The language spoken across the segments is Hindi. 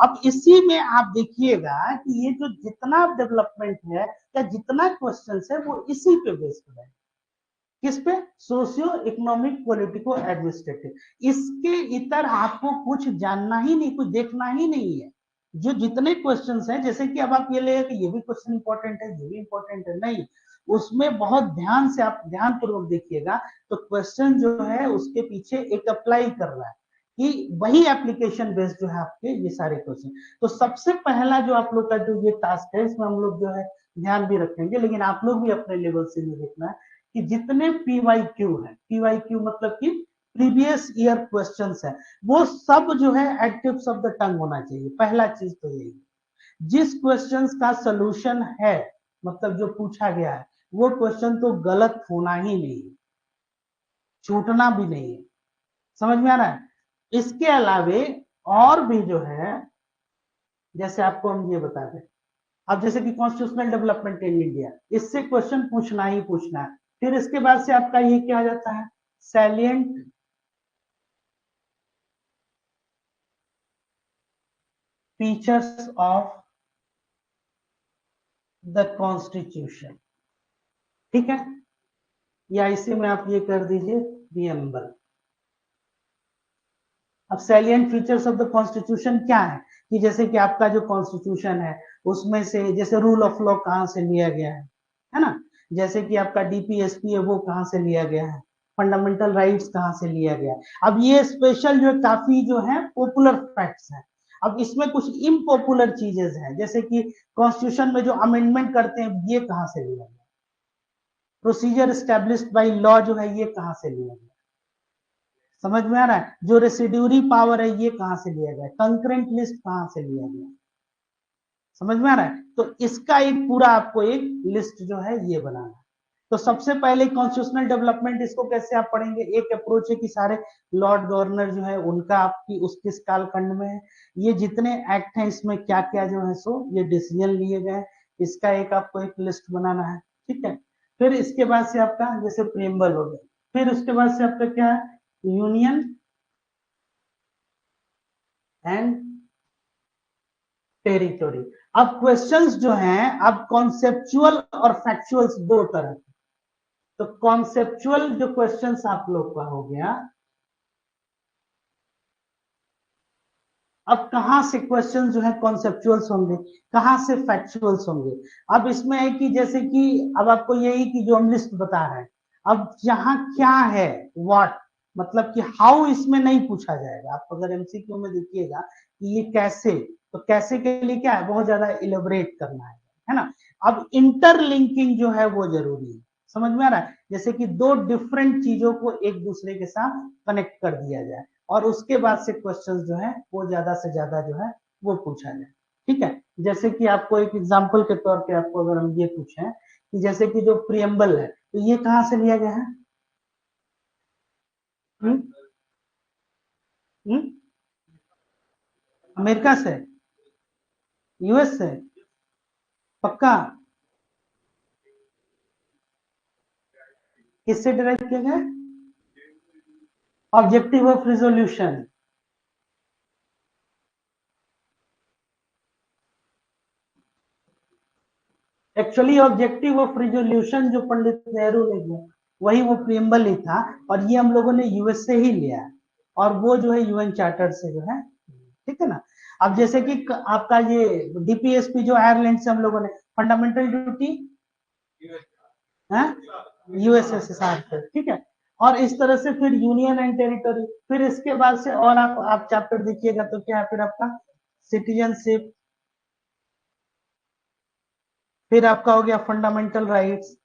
अब इसी में आप देखिएगा कि ये जो जितना डेवलपमेंट है या जितना क्वेश्चन है वो इसी पे बेस्ड है। किस पे? Socio economic politico administrative. इसके इतर आपको कुछ जानना ही नहीं, कुछ देखना ही नहीं है। जो जितने क्वेश्चंस हैं, जैसे कि अब आप ये ले कि ये भी क्वेश्चन इंपॉर्टेंट है, ये भी इंपॉर्टेंट है, नहीं, उसमें बहुत ध्यान से आप ध्यान पूर्वक देखिएगा तो क्वेश्चन जो है उसके पीछे एक अप्लाई कर रहा है कि वही एप्लीकेशन बेस्ड जो है आपके ये सारे क्वेश्चन। तो सबसे पहला जो आप लोग का जो ये टास्क है इसमें हम लोग जो है ध्यान भी रखेंगे, लेकिन आप लोग भी अपने लेवल से ये देखना है कि जितने पीवाईक्यू है, पीवाईक्यू मतलब कि प्रीवियस ईयर क्वेश्चंस है, वो सब जो है at tips of the tongue होना चाहिए। पहला चीज तो यही, जिस क्वेश्चंस का सोल्यूशन है, मतलब जो पूछा गया है वो क्वेश्चन तो गलत होना ही नहीं, छूटना भी नहीं है। समझ में आ रहा है? इसके अलावे और भी जो है, जैसे आपको हम ये बता दें, अब जैसे कि कॉन्स्टिट्यूशनल डेवलपमेंट इन इंडिया, इससे क्वेश्चन पूछना ही पूछना है। फिर इसके बाद से आपका ये क्या आ जाता है, salient features of the constitution, ठीक है, या इसी में आप ये कर दीजिए प्रीएम्बल। अब salient features of the constitution क्या है कि जैसे कि आपका जो कॉन्स्टिट्यूशन है उसमें से जैसे रूल ऑफ लॉ कहां से लिया गया है ना, जैसे कि आपका डीपीएसपी है वो कहां से लिया गया है, फंडामेंटल राइट्स कहां से लिया गया है। अब ये स्पेशल जो काफी जो है पॉपुलर फैक्ट्स हैं। अब इसमें कुछ इम्पॉपुलर चीजें हैं, जैसे कि कॉन्स्टिट्यूशन में जो अमेंडमेंट करते हैं ये कहां से लिया गया, प्रोसीजर स्टैब्लिश्ड बाई लॉ जो है ये कहां से लिया गया, समझ में आ रहा है, जो रेसिड्यूरी पावर है ये कहां से लिया गया, कंकरेंट लिस्ट कहां से लिया गया, समझ में आ रहा है। तो इसका एक पूरा आपको एक लिस्ट जो है ये बनाना है। तो सबसे पहले कॉन्स्टिट्यूशनल डेवलपमेंट, इसको कैसे आप पढ़ेंगे, एक अप्रोच है कि सारे लॉर्ड गवर्नर जो है उनका आपकी उस किस कालखंड में है, ये जितने एक्ट हैं इसमें क्या क्या जो है सो ये डिसीजन लिए गए, इसका एक आपको एक लिस्ट बनाना है, ठीक है। फिर इसके बाद से आपका जैसे प्रेम्बल हो गया, फिर उसके बाद से आपका क्या है, यूनियन एंड टेरिटोरी। अब क्वेश्चंस जो हैं, अब कॉन्सेप्चुअल और फैक्चुअल्स दो तरह के। तो कॉन्सेप्चुअल जो क्वेश्चंस आप लोग का हो गया, अब कहां से क्वेश्चन जो है कॉन्सेप्चुअल्स होंगे, कहां से फैक्चुअल्स होंगे। अब इसमें है कि जैसे कि अब आपको यही कि जो हम लिस्ट बता रहे हैं, अब यहाँ क्या है, व्हाट, मतलब कि हाउ इसमें नहीं पूछा जाएगा। आप अगर एमसीक्यू में देखिएगा कि ये कैसे, तो कैसे के लिए क्या है, बहुत ज्यादा इलेबोरेट करना है ना। अब इंटरलिंकिंग जो है वो जरूरी है, समझ में आ रहा है, जैसे कि दो डिफरेंट चीजों को एक दूसरे के साथ कनेक्ट कर दिया जाए और उसके बाद से क्वेश्चंस जो है वो ज्यादा से ज्यादा जो है वो पूछा जाए, ठीक है। जैसे कि आपको एक एग्जांपल के तौर पे आपको अगर हम ये पूछें कि जैसे कि जो प्रियम्बल है तो ये कहां से लिया गया है, हुँ? हुँ? अमेरिका से, यूएस से, पक्का, किससे डिराइव किया गया, objective of resolution. Actually objective of resolution जो पंडित नेहरू ने दिया वही वो प्रियम्बल ही था, और ये हम लोगों ने यूएस से ही लिया है, और वो जो है यूएन चार्टर से जो है, ठीक है ना। अब जैसे कि आपका ये डीपीएसपी जो आयरलैंड से हम लोगों ने, फंडामेंटल ड्यूटी है यूएसएसआर पे, ठीक है। और इस तरह से फिर यूनियन एंड टेरिटरी, फिर इसके बाद से और आप चैप्टर देखिएगा तो क्या है फिर आपका सिटीजनशिप, फिर आपका हो गया फंडामेंटल राइट्स,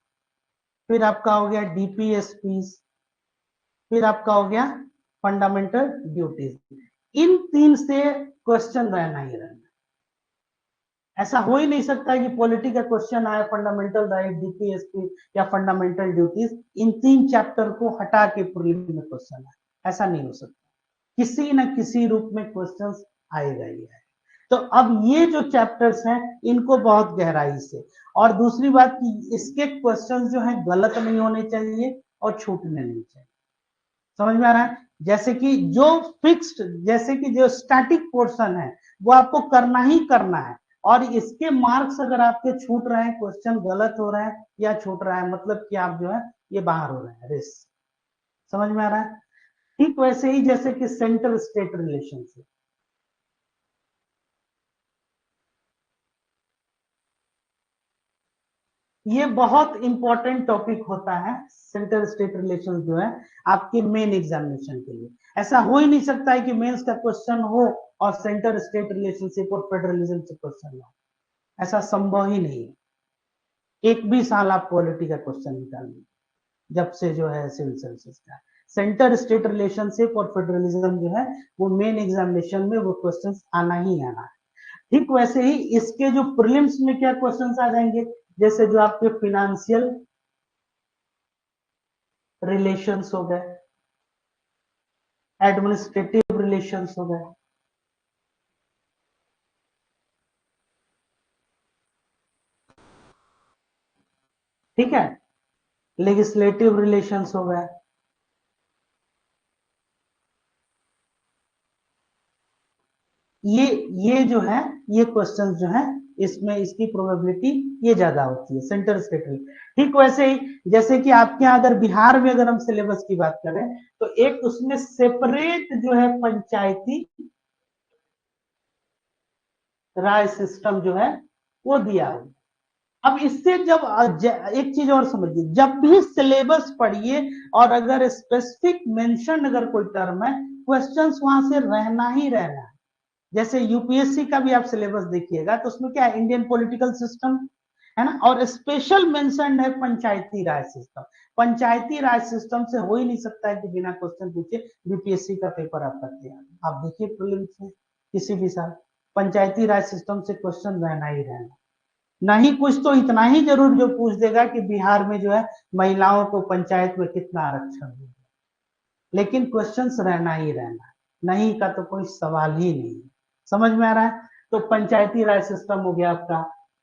फिर आपका हो गया डीपीएसपी, फिर आपका हो गया फंडामेंटल ड्यूटीज। इन तीन से क्वेश्चन रहना ही रहना, ऐसा हो ही नहीं सकता कि पॉलिटी का क्वेश्चन आए, फंडामेंटल राइट, डीपीएसपी या फंडामेंटल ड्यूटीज, इन तीन चैप्टर को हटा के प्रीलिम में क्वेश्चन आए, ऐसा नहीं हो सकता। किसी न किसी रूप में क्वेश्चंस आएगा ही आएगा। तो अब ये जो चैप्टर्स हैं इनको बहुत गहराई से, और दूसरी बात कि इसके क्वेश्चंस जो है गलत नहीं होने चाहिए और छूटने नहीं चाहिए, समझ में आ रहा है। जैसे कि जो फिक्स्ड, जैसे कि जो स्टैटिक पोर्शन है वो आपको करना ही करना है। और इसके मार्क्स अगर आपके छूट रहे हैं, क्वेश्चन गलत हो रहे हैं या छूट रहा है, मतलब कि आप जो है ये बाहर हो रहे हैं रेस। समझ में आ रहा है? ठीक वैसे ही जैसे कि सेंटर स्टेट रिलेशनशिप, ये बहुत इंपॉर्टेंट टॉपिक होता है। सेंटर स्टेट रिलेशन जो है आपके मेन एग्जामिनेशन के लिए, ऐसा हो ही नहीं सकता है कि मेंस का क्वेश्चन हो और सेंटर स्टेट रिलेशनशिप और फेडरलिज्म से क्वेश्चन हो, ऐसा संभव ही नहीं है। एक भी साल आप पॉलिटी का क्वेश्चन निकाल लीजिए जब से जो है सिविल सर्विसेज का सेंटर स्टेट रिलेशनशिप और फेडरलिज्म जो है वो मेन एग्जामिनेशन में वो क्वेश्चंस आना ही आना है। ठीक वैसे ही इसके जो प्रीलिम्स में क्या क्वेश्चंस आ जाएंगे, जैसे जो आपके फिनेंशियल रिलेशंस हो गए, एडमिनिस्ट्रेटिव रिलेशंस हो गए, ठीक है, लेजिस्लेटिव रिलेशंस हो गए, ये ये जो है ये क्वेश्चन जो है इसमें इसकी प्रोबेबिलिटी ये ज्यादा होती है सेंटर स्टेट। ठीक वैसे ही जैसे कि आपके यहाँ अगर बिहार में अगर हम सिलेबस की बात करें तो एक उसमें सेपरेट जो है पंचायती राज सिस्टम जो है वो दिया है। अब इससे जब एक चीज और समझिए, जब भी सिलेबस पढ़िए और अगर स्पेसिफिक मेंशन अगर कोई टर्म है, क्वेश्चंस वहां से रहना ही रहना है। जैसे यूपीएससी का भी आप सिलेबस देखिएगा तो उसमें क्या है, इंडियन पॉलिटिकल सिस्टम है ना, और स्पेशल मेंशन है पंचायती राज सिस्टम। पंचायती राज सिस्टम से हो ही नहीं सकता है कि बिना क्वेश्चन पूछे यूपीएससी का पेपर आपका तैयार। आप देखिए प्रीलिम्स में किसी भी साल पंचायती राज सिस्टम से क्वेश्चन रहना ही रहना। नहीं कुछ तो इतना ही जरूर जो पूछ देगा कि बिहार में जो है महिलाओं को पंचायत में कितना आरक्षण है, लेकिन क्वेश्चंस रहना ही रहना, नहीं का तो कोई सवाल ही नहीं। समझ में आ रहा है? तो पंचायती राज सिस्टम हो गया आपका,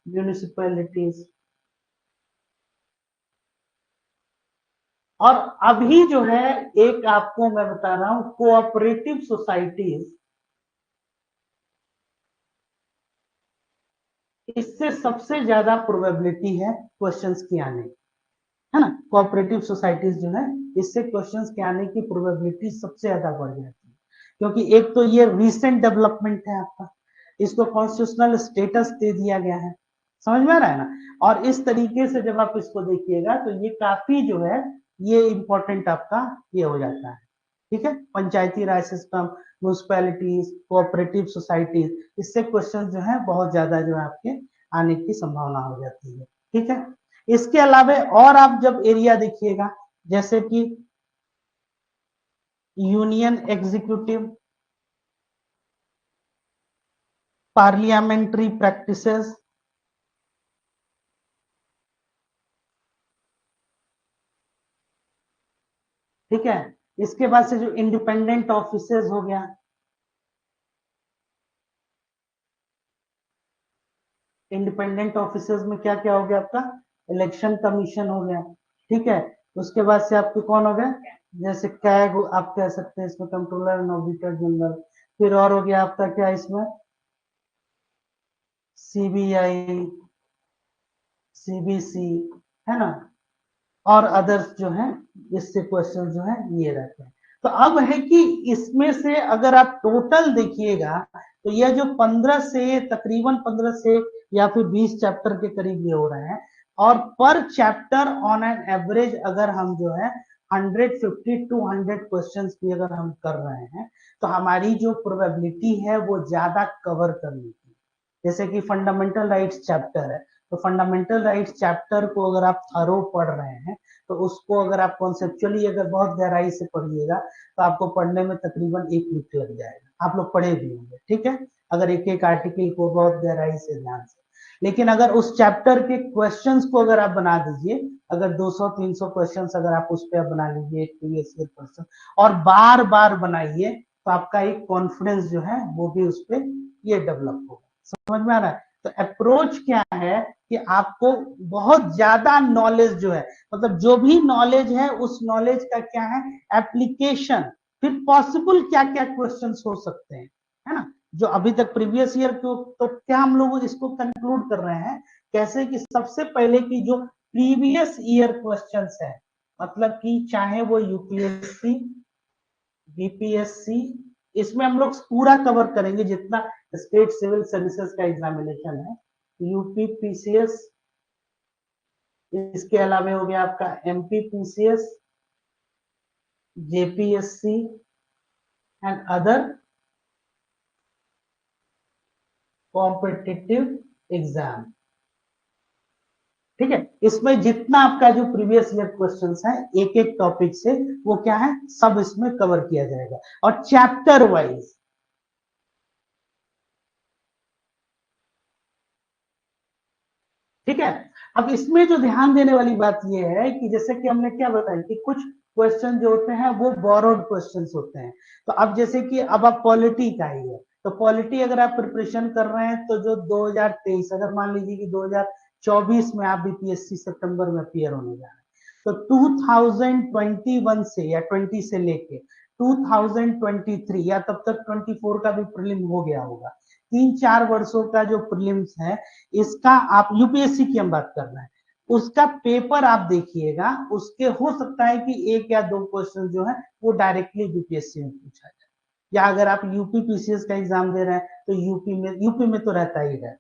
म्यूनिसिपैलिटीज, और अभी जो है एक आपको मैं बता रहा हूं कोऑपरेटिव सोसाइटीज, इससे सबसे ज्यादा प्रोबेबिलिटी है क्वेश्चंस की आने, है ना। कोऑपरेटिव सोसाइटीज जो है इससे क्वेश्चंस के आने की प्रोबेबिलिटी सबसे ज्यादा बढ़ जाती है, क्योंकि एक तो ये रिसेंट डेवलपमेंट है आपका, इसको कॉन्स्टिट्यूशनल स्टेटस दे दिया गया है। समझ में आ रहा है ना? और इस तरीके से जब आप इसको देखिएगा तो ये काफी जो है ये इंपॉर्टेंट आपका ये हो जाता है। ठीक है, पंचायती राज सिस्टम, म्यूनिसपैलिटीज, कोऑपरेटिव सोसाइटीज, इससे क्वेश्चन जो है बहुत ज्यादा जो है आपके आने की संभावना हो जाती है। ठीक है, इसके अलावा और आप जब एरिया देखिएगा जैसे कि यूनियन एग्जीक्यूटिव, पार्लियामेंट्री प्रैक्टिसेस, ठीक है, इसके बाद से जो इंडिपेंडेंट ऑफिसेज हो गया, इंडिपेंडेंट ऑफिसर्स में क्या क्या हो गया आपका, इलेक्शन कमीशन हो गया, ठीक है। उसके बाद से आपके कौन हो गए, जैसे कैग आप कह सकते हैं इसमें, कंट्रोलर एंड ऑडिटर जनरल। फिर और हो गया आपका क्या इसमें, सीबीआई, सीबीसी, है ना, और अदर्स जो है इससे क्वेश्चन जो है ये रहते हैं। तो अब है कि इसमें से अगर आप टोटल देखिएगा तो यह जो 15 से तकरीबन 15 से या फिर 20 चैप्टर के करीब ये हो रहे हैं, और पर चैप्टर ऑन एन एवरेज अगर हम जो है 150 टू 100 क्वेश्चंस भी अगर हम कर रहे हैं तो हमारी जो प्रोबेबिलिटी है वो ज्यादा कवर करने की। जैसे कि फंडामेंटल राइट्स चैप्टर है, तो फंडामेंटल राइट्स चैप्टर को अगर आप थरो पढ़ रहे हैं तो उसको अगर आप कॉन्सेप्चुअली अगर बहुत गहराई से पढ़िएगा तो आपको पढ़ने में तकरीबन 1 वीक लग जाएगा। आप लोग पढ़े भी होंगे, ठीक है, अगर एक एक आर्टिकल को बहुत गहराई से ध्यान से। लेकिन अगर उस चैप्टर के क्वेश्चंस को अगर आप बना दीजिए, अगर 200-300 क्वेश्चंस अगर आप उस पर बना लीजिए प्रीवियस ईयर क्वेश्चन, और बार बार बनाइए, तो आपका एक कॉन्फिडेंस जो है वो भी उस पर ये डेवलप होगा। समझ में आ रहा है? तो अप्रोच क्या है कि आपको बहुत ज्यादा नॉलेज जो है, मतलब जो भी नॉलेज है उस नॉलेज का क्या है एप्लीकेशन, फिर पॉसिबल क्या क्या क्वेश्चंस हो सकते हैं, है ना, जो अभी तक प्रीवियस ईयर को, तो क्या हम लोग इसको कंक्लूड कर रहे हैं कैसे कि सबसे पहले की जो प्रीवियस ईयर क्वेश्चंस है, मतलब कि चाहे वो यूपीएससी, बीपीएससी, इसमें हम लोग पूरा कवर करेंगे जितना स्टेट सिविल सर्विसेज का एग्जामिनेशन है, यूपी पीसीएस, इसके अलावा हो गया आपका MP PCS, JPSC and other competitive exam. ठीक है, इसमें जितना आपका जो प्रीवियस ईयर क्वेश्चंस है एक एक टॉपिक से, वो क्या है, सब इसमें कवर किया जाएगा और चैप्टर वाइज। ठीक है, अब इसमें जो ध्यान देने वाली बात ये है कि जैसे कि हमने क्या बताया कि कुछ क्वेश्चन जो होते हैं वो बोरोड क्वेश्चंस होते हैं। तो अब जैसे कि अब आप पॉलिटी का ही है, तो पॉलिटी अगर आप प्रिपरेशन कर रहे हैं तो जो 2023, अगर मान लीजिए कि 2024 में आप बीपीएससी सितंबर में अपियर होने जा रहे हैं, तो 2021 से या 20 से लेके 2023 या तब तक 24 का भी प्रीलिम हो गया होगा, 3-4 वर्षों का जो प्रीलिम्स है, इसका आप यूपीएससी की हम बात कर रहे हैं, उसका पेपर आप देखिएगा, उसके हो सकता है कि एक या दो क्वेश्चन जो है वो डायरेक्टली यूपीएससी में पूछा जाए, या अगर आप यूपी पीसीएस का एग्जाम दे रहे हैं तो यूपी में तो रहता ही रहता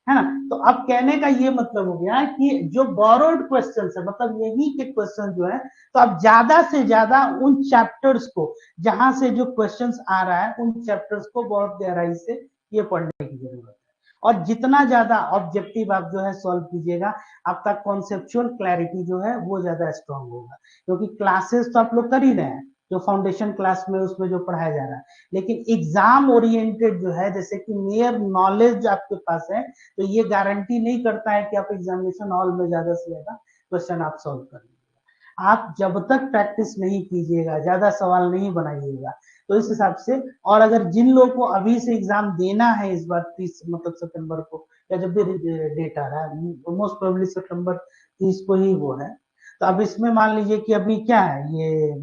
है ना। तो अब कहने का ये मतलब हो गया कि जो बोरोड क्वेश्चन है, मतलब यही के क्वेश्चन जो है, तो आप ज्यादा से ज्यादा उन चैप्टर्स को, जहां से जो क्वेश्चंस आ रहा है, उन चैप्टर्स को बहुत गहराई से ये पढ़ने की जरूरत है। और जितना ज्यादा ऑब्जेक्टिव आप जो है सॉल्व कीजिएगा, आपका कॉन्सेप्चुअल क्लैरिटी जो है वो ज्यादा स्ट्रांग होगा, क्योंकि क्लासेस तो आप लोग कर ही रहे हैं, जो फाउंडेशन क्लास में उसमें जो पढ़ाया जा रहा है, लेकिन एग्जाम ओरिएंटेड जो है, जैसे कि मेयर नॉलेज आपके पास है, तो ये गारंटी नहीं करता है कि आप एग्जामिनेशन हॉल में ज्यादा से ज्यादा क्वेश्चन आप सॉल्व कर लीजिएगा। आप जब तक प्रैक्टिस नहीं कीजिएगा, ज्यादा सवाल नहीं बनाइएगा, तो इस हिसाब से, और अगर जिन लोगों को अभी से एग्जाम देना है इस बार 30 मतलब सितंबर को, या जब भी डेट आ रहा है, मोस्ट प्रोबेबली सितंबर 30 को ही वो है, तो अब इसमें मान लीजिए कि अभी क्या है, ये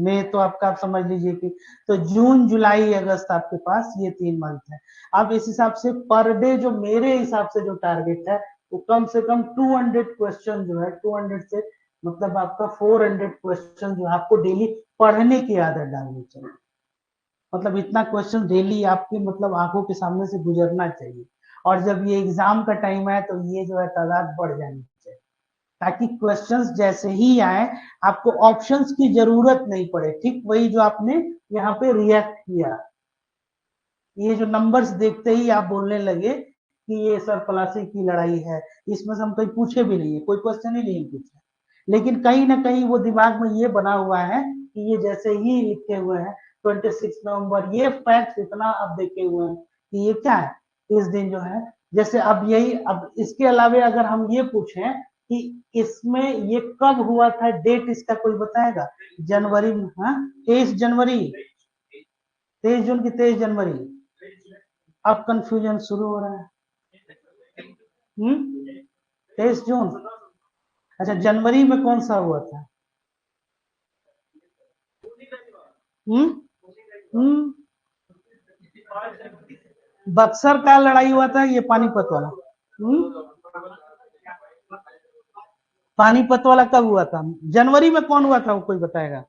मई, तो आपका आप समझ लीजिए कि, तो जून जुलाई अगस्त आपके पास ये 3 मंथ है। अब इस हिसाब से पर डे जो मेरे हिसाब से जो टारगेट है, वो कम से कम 200 क्वेश्चन जो है, 200 से मतलब आपका 400 क्वेश्चन जो है आपको डेली पढ़ने की आदत डालनी चाहिए। मतलब इतना क्वेश्चन डेली आपकी मतलब आंखों के सामने से गुजरना चाहिए, और जब ये एग्जाम का टाइम है तो ये जो है तादाद बढ़ जानी चाहिए, ताकि क्वेश्चंस जैसे ही आए आपको ऑप्शंस की जरूरत नहीं पड़े। ठीक वही जो आपने यहाँ पे रिएक्ट किया, ये जो नंबर्स देखते ही आप बोलने लगे कि ये सर प्लासी की लड़ाई है, इसमें से हम कहीं पूछे भी नहीं है, कोई क्वेश्चन ही नहीं पूछा, लेकिन कहीं ना कहीं वो दिमाग में ये बना हुआ है कि ये जैसे ही लिखे हुए हैं 26 नवंबर, ये फैक्ट इतना आप देखे हुए हैं कि ये क्या है, इस दिन जो है, जैसे अब यही, अब इसके अलावा अगर हम ये पूछें कि इसमें ये कब हुआ था, डेट इसका कोई बताएगा, जनवरी में, हाँ 23 जनवरी, 23 जून की 23 जनवरी, अब कंफ्यूजन शुरू हो रहा है। 23 जून, अच्छा जनवरी में कौन सा हुआ था? हम्म हम्म बक्सर का लड़ाई हुआ था, ये पानीपत वाला। हम्म पानीपत वाला कब हुआ था, जनवरी में कौन हुआ था, वो कोई बताएगा?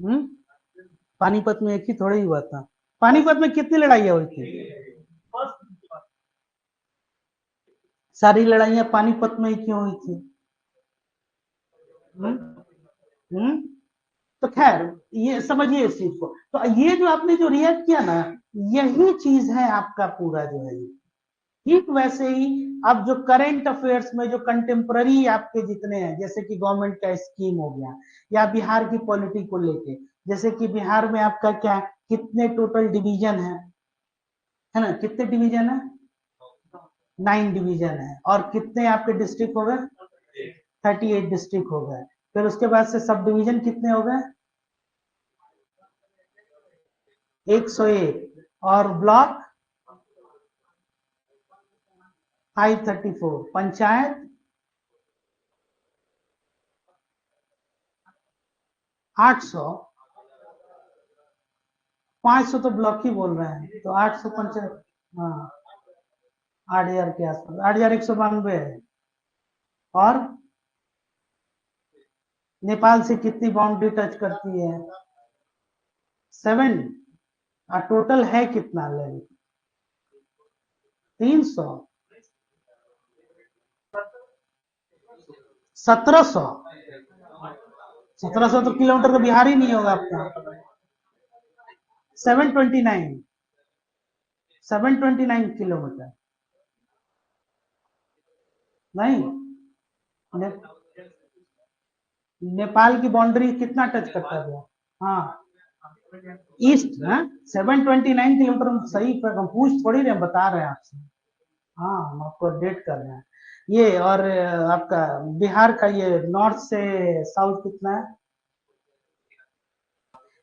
हम्म पानीपत में एक ही थोड़ा ही हुआ था, पानीपत में कितनी लड़ाइयां हुई थी? सारी लड़ाइयां पानीपत में ही क्यों हुई थी? हम्म हम्म तो खैर, ये समझिए इस चीज को, तो ये जो आपने जो रिएक्ट किया ना, यही चीज है आपका पूरा जो है। ठीक वैसे ही अब जो करंट अफेयर्स में जो कंटेम्प्ररी आपके जितने हैं, जैसे कि गवर्नमेंट का स्कीम हो गया, या बिहार की पॉलिटी को लेके, जैसे कि बिहार में आपका क्या, कितने टोटल डिवीजन है ना, कितने डिवीजन है, 9 डिवीजन है, और कितने आपके डिस्ट्रिक्ट हो गए, 38 डिस्ट्रिक्ट हो गए, फिर उसके बाद से सब डिवीजन कितने हो गए, 101, और ब्लॉक 534, पंचायत 800, 500 तो ब्लॉक ही बोल रहे हैं, तो 850, हाँ 8,000 के आसपास, 8,192 है। और नेपाल से कितनी बाउंड्री टच करती है? 7। और टोटल है कितना लेंथ? 300, 1700, 1700 तो किलोमीटर तो बिहार ही नहीं होगा आपका। 729, 729 किलोमीटर नहीं। ने, नेपाल की बाउंड्री कितना टच करता है? हाँ ईस्ट है। 729 किलोमीटर सही पर हम पूछ थोड़ी रहे, बता रहे हैं आपसे। हाँ हम आपको अपडेट कर रहे हैं ये। और आपका बिहार का ये नॉर्थ से साउथ कितना है?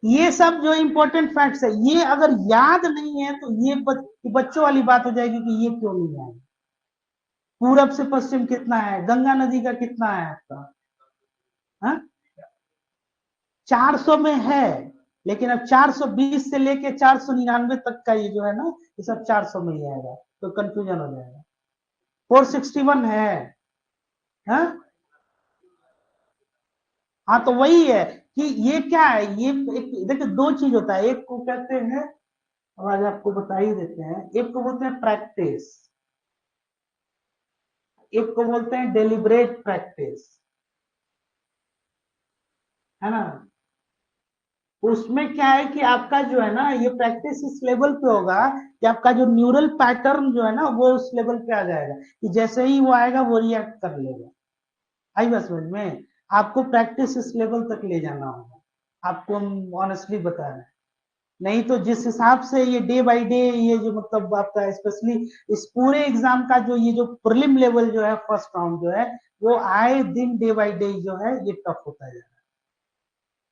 ये सब जो इंपॉर्टेंट फैक्ट्स है, ये अगर याद नहीं है तो ये बच्चों वाली बात हो जाएगी कि ये क्यों नहीं है। पूरब से पश्चिम कितना है? गंगा नदी का कितना है आपका? हाँ 400 में है, लेकिन अब 420 से लेके 499 तक का ये जो है ना, ये सब 400 में ही आएगा, तो कंफ्यूजन हो जाएगा। 461 है। हाँ हाँ तो वही है कि ये क्या है, ये एक देखिए दो चीज होता है, एक को कहते हैं, आज आपको बता ही देते हैं, एक को बोलते हैं प्रैक्टिस, एक को बोलते हैं डेलिब्रेट प्रैक्टिस, है ना। उसमें क्या है कि आपका जो है ना, ये प्रैक्टिस इस लेवल पे होगा कि आपका जो न्यूरल पैटर्न जो है ना, वो उस लेवल पे आ जाएगा कि जैसे ही वो आएगा वो रिएक्ट कर लेगा। आई बस समझ में? आपको प्रैक्टिस इस लेवल तक ले जाना होगा, आपको हम ऑनेस्टली बता रहे हैं। नहीं तो जिस हिसाब से ये डे बाय डे, ये जो मतलब आपका स्पेशली इस पूरे एग्जाम का जो ये जो प्रीलिम लेवल जो है, फर्स्ट राउंड जो है, वो आए दिन डे बाय डे जो है ये टफ होता जा रहा है।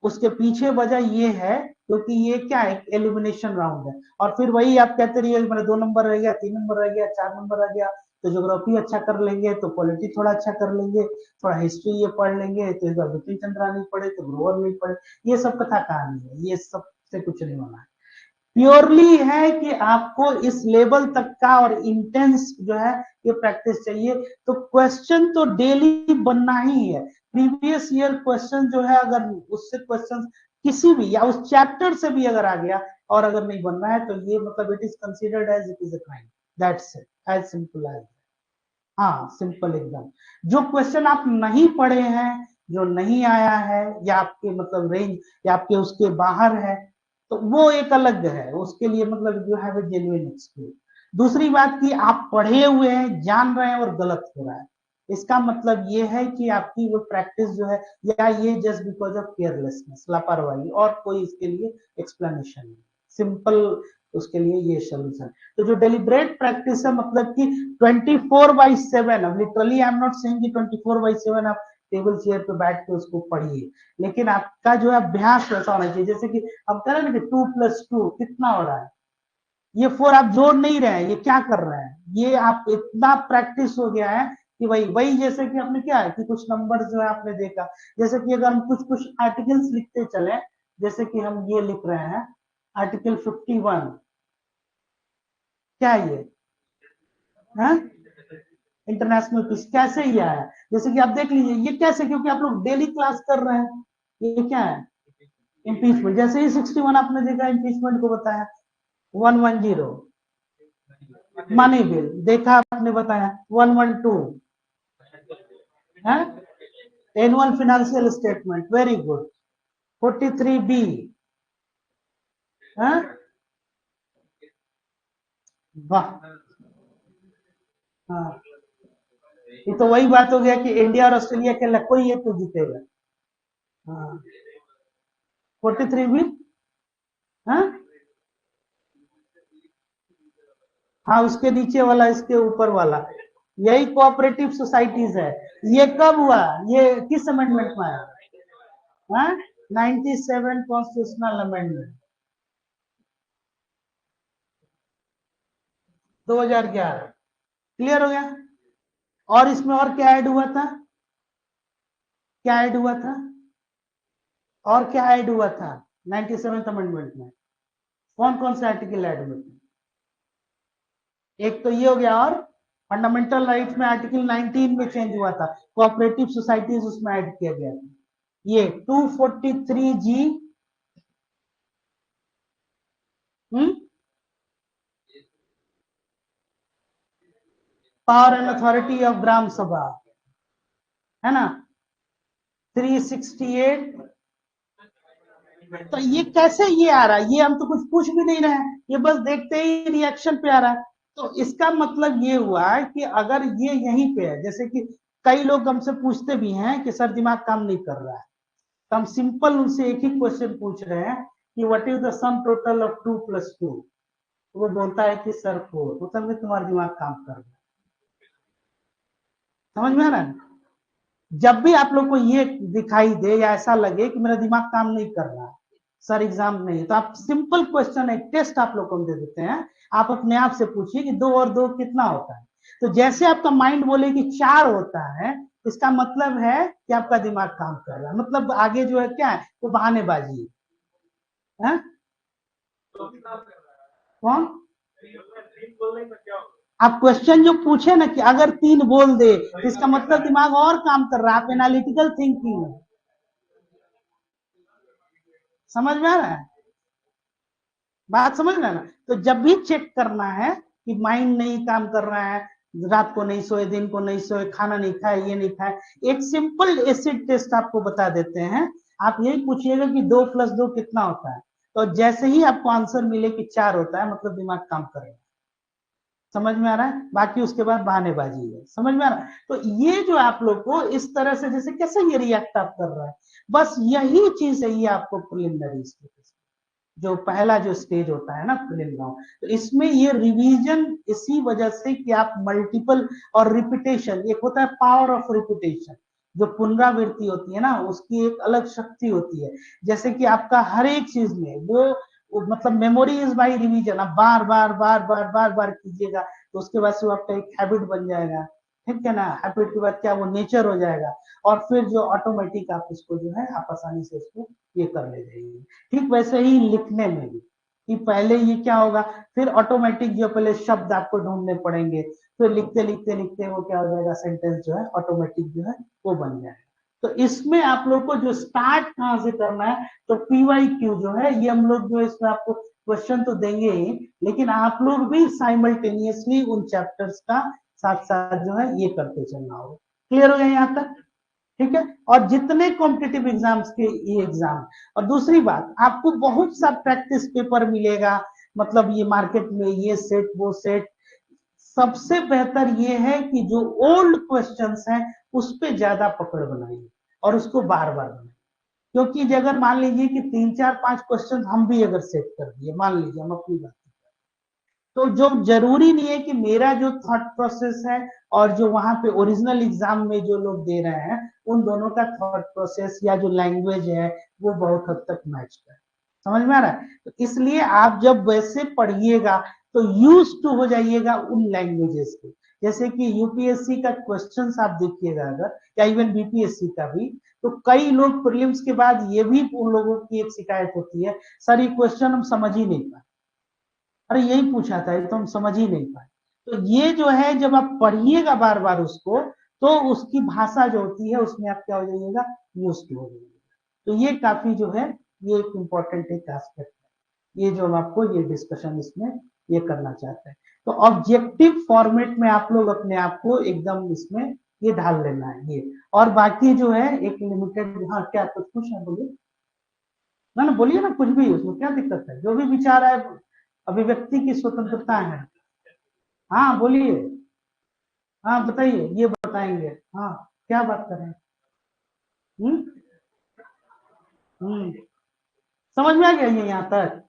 उसके पीछे वजह ये है क्योंकि ये क्या है, एलिमिनेशन राउंड है। और फिर वही आप कहते रहिए मेरा 2 नंबर रह गया, 3 नंबर रह गया, 4 नंबर रह गया, तो ज्योग्राफी अच्छा कर लेंगे तो पॉलिटी थोड़ा अच्छा कर लेंगे, थोड़ा हिस्ट्री ये पढ़ लेंगे तो इस बार बिपिन चंद्रा नहीं पढ़े तो ग्रोवर नहीं पढ़े। ये सब कथा कहानी है, ये सब से कुछ नहीं होना है। प्योरली है कि आपको इस लेवल तक का और इंटेंस जो है ये प्रैक्टिस चाहिए। तो क्वेश्चन तो डेली बनना ही है। प्रीवियस ईयर क्वेश्चन जो है, अगर उससे क्वेश्चन किसी भी या उस चैप्टर से भी अगर आ गया और अगर नहीं बन रहा है तो ये मतलब it is considered as it is a crime. That's it, as simple as. हाँ सिंपल एकदम। जो क्वेश्चन आप नहीं पढ़े हैं, जो नहीं आया है, या आपके मतलब रेंज या आपके उसके बाहर है, तो वो एक अलग है, उसके लिए मतलब you have a genuine experience. दूसरी बात कि आप पढ़े हुए हैं, जान रहे हैं और गलत हो रहा है, इसका मतलब ये है कि आपकी वो प्रैक्टिस जो है, या ये जस्ट बिकॉज ऑफ केयरलेसनेस, लापरवाही, और कोई इसके लिए एक्सप्लेनेशन नहीं। सिंपल उसके लिए ये सोल्यूशन। तो जो डेलिब्रेट प्रैक्टिस है, मतलब कि 24/7, अब literally I am not saying कि 24/7 आप टेबल चेयर पे बैठ के उसको पढ़िए, लेकिन आपका जो है अभ्यास वैसा होना चाहिए। जैसे कि हम कह रहे हैं कि 2+2 कितना हो रहा है, ये 4 आप जोड़ नहीं रहे हैं, ये क्या कर रहे हैं, ये आप इतना प्रैक्टिस हो गया है कि वही वही जैसे कि आपने क्या है कि कुछ नंबर जो है आपने देखा, जैसे कि अगर हम कुछ कुछ आर्टिकल्स लिखते चले, जैसे कि हम ये लिख रहे हैं आर्टिकल 51, क्या है ये? इंटरनेशनल पीस कैसे ही आया? जैसे कि आप देख लीजिए ये कैसे, क्योंकि आप लोग डेली क्लास कर रहे हैं। ये क्या है? इम्पीचमेंट। जैसे ही 61 आपने देखा, इम्पीचमेंट को बताया। 110 मनी बिल देखा आपने, बताया। 112 है annual financial statement, very good. 43B है, वाह। हाँ ये तो वही बात हो गया कि इंडिया और ऑस्ट्रेलिया के कोई एक तो जीतेगा। हाँ 43B, हाँ हाँ उसके नीचे वाला, इसके ऊपर वाला, यही कोऑपरेटिव सोसाइटीज है। ये कब हुआ? ये किस अमेंडमेंट में आया? हाँ 97 कॉन्स्टिट्यूशनल अमेंडमेंट, 2011। क्लियर हो गया? और इसमें और क्या ऐड हुआ था? क्या ऐड हुआ था? और क्या ऐड हुआ था 97th अमेंडमेंट में? कौन कौन से आर्टिकल ऐड हुए थे? एक तो ये हो गया, और फंडामेंटल राइट्स में आर्टिकल 19 में चेंज हुआ था, कोऑपरेटिव सोसाइटीज उसमें ऐड किया गया था। ये 243G, power and authority of gram sabha, है ना, 368। तो ये कैसे ये आ रहा है? ये हम तो कुछ पूछ भी नहीं रहे हैं, ये बस देखते ही रिएक्शन पे आ रहा है। तो इसका मतलब ये हुआ कि अगर ये यहीं पे है, जैसे कि कई लोग हमसे पूछते भी हैं कि सर दिमाग काम नहीं कर रहा है, तो हम सिंपल उनसे एक ही क्वेश्चन पूछ रहे हैं कि what is the sum total of 2 + 2। वो बोलता है कि सर 4। तो तब तुम्हारा दिमाग काम कर रहा है। समझ में आ रहा है? जब भी आप लोग को ये दिखाई दे या ऐसा लगे कि मेरा दिमाग काम नहीं कर रहा, सर एग्जाम नहीं, तो आप सिंपल क्वेश्चन, एक टेस्ट आप लोग को दे देते हैं, आप अपने आप से पूछिए कि 2 और 2 कितना होता है। तो जैसे आपका माइंड बोले कि 4 होता है, इसका मतलब है कि आपका दिमाग काम कर रहा है, मतलब आगे जो है क्या है, वो बहानेबाजी है। कौन? आप क्वेश्चन जो पूछे ना कि अगर 3 बोल दे, तो इसका मतलब दिमाग और काम कर रहा है, आप एनालिटिकल थिंकिंग है। समझ में आ रहा है? बात समझ रहे हैं ना? तो जब भी चेक करना है कि माइंड नहीं काम कर रहा है, रात को नहीं सोए, दिन को नहीं सोए, खाना नहीं खाए, ये नहीं खाए, एक सिंपल एसिड टेस्ट आपको बता देते हैं। आप यही पूछिएगा कि 2 + 2 कितना होता है, तो जैसे ही आपको आंसर मिले कि 4 होता है, मतलब दिमाग काम कर रहा है। समझ में आ रहा है? बाकी उसके बाद बहानेबाजी है। समझ में आ रहा है? तो ये जो आप लोग को इस तरह से, जैसे कैसे ये रिएक्ट आप कर रहा है, बस यही चीज है, ये आपको प्रिलिमिनरी स्टेज, जो पहला जो स्टेज होता है ना प्रीलिम राउंड, तो इसमें ये रिवीजन इसी वजह से कि आप मल्टीपल और रिपीटेशन, एक होता है पावर ऑफ रिपीटेशन, जो पुनरावृत्ति होती है ना, उसकी एक अलग शक्ति होती है। जैसे कि आपका हर एक चीज में वो मतलब मेमोरी इज बाय रिवीजन, आप बार बार बार बार बार बार कीजिएगा, तो उसके बाद से वो आपका एक हैबिट बन जाएगा। ठीक है ना? हैबिट के बाद क्या, वो नेचर हो जाएगा, और फिर जो ऑटोमेटिक आप उसको जो है आप आसानी से उसको ये कर ले जाएंगे। ठीक वैसे ही लिखने में भी, कि पहले ये क्या होगा, फिर ऑटोमेटिक जो पहले शब्द आपको ढूंढने पड़ेंगे, फिर लिखते लिखते लिखते वो क्या हो जाएगा, सेंटेंस जो है ऑटोमेटिक जो है वो बन जाएगा। तो इसमें आप लोग को जो स्टार्ट कहां से करना है, तो PYQ जो है ये हम लोग जो इसमें आपको क्वेश्चन तो देंगे ही, लेकिन आप लोग भी साइमल्टेनियसली उन चैप्टर्स का साथ साथ जो है ये करते चलना होगा। क्लियर हो गया यहाँ तक? ठीक है। और जितने कॉम्पिटिटिव एग्जाम्स के ये एग्जाम, और दूसरी बात, आपको बहुत सा प्रैक्टिस पेपर मिलेगा, मतलब ये मार्केट में ये सेट वो सेट, सबसे बेहतर ये है कि जो ओल्ड क्वेश्चंस हैं उस पे ज्यादा पकड़ बनाइए और उसको बार बार बनाइए। क्योंकि अगर मान लीजिए कि 3 4 5 क्वेश्चन हम भी अगर सेट कर दिए, मान लीजिए हम अपनी बात, तो जो जरूरी नहीं है कि मेरा जो थॉट प्रोसेस है और जो वहां पे ओरिजिनल एग्जाम में जो लोग दे रहे हैं उन दोनों का थॉट प्रोसेस या जो लैंग्वेज है वो बहुत हद तक मैच करे। समझ में आ रहा है? तो इसलिए आप जब वैसे पढ़िएगा तो यूज टू हो जाइएगा उन लैंग्वेजेस के। जैसे कि यूपीएससी का क्वेश्चन आप देखिएगा अगर, या इवन बीपीएससी का भी, तो कई लोग प्रीलिम्स के बाद ये भी उन लोगों की एक शिकायत होती है, सर ये क्वेश्चन हम समझ ही नहीं पाए, अरे यही पूछा था, ये तो हम समझ ही नहीं पाए। तो ये जो है जब आप पढ़िएगा बार बार उसको, तो उसकी भाषा जो होती है उसमें आप क्या हो जाइएगा, यूज टू हो जाइएगा। तो ये काफी जो है, ये एक इम्पोर्टेंट एक एस्पेक्ट है, ये जो हम आपको ये डिस्कशन इसमें ये करना चाहते हैं। तो ऑब्जेक्टिव फॉर्मेट में आप लोग अपने आप को एकदम इसमें ये ढाल लेना है ये। और बाकी जो है एक लिमिटेड, हाँ क्या कुछ कुछ है बोलिए ना बोलिए ना, कुछ भी, उसमें क्या दिक्कत है, जो भी विचार है, अभिव्यक्ति की स्वतंत्रता है। हाँ बोलिए। हाँ बताइए, ये बताएंगे। हाँ क्या बात कर रहे हैं? हम्म हम्म समझ में आ गया ये यहाँ तक?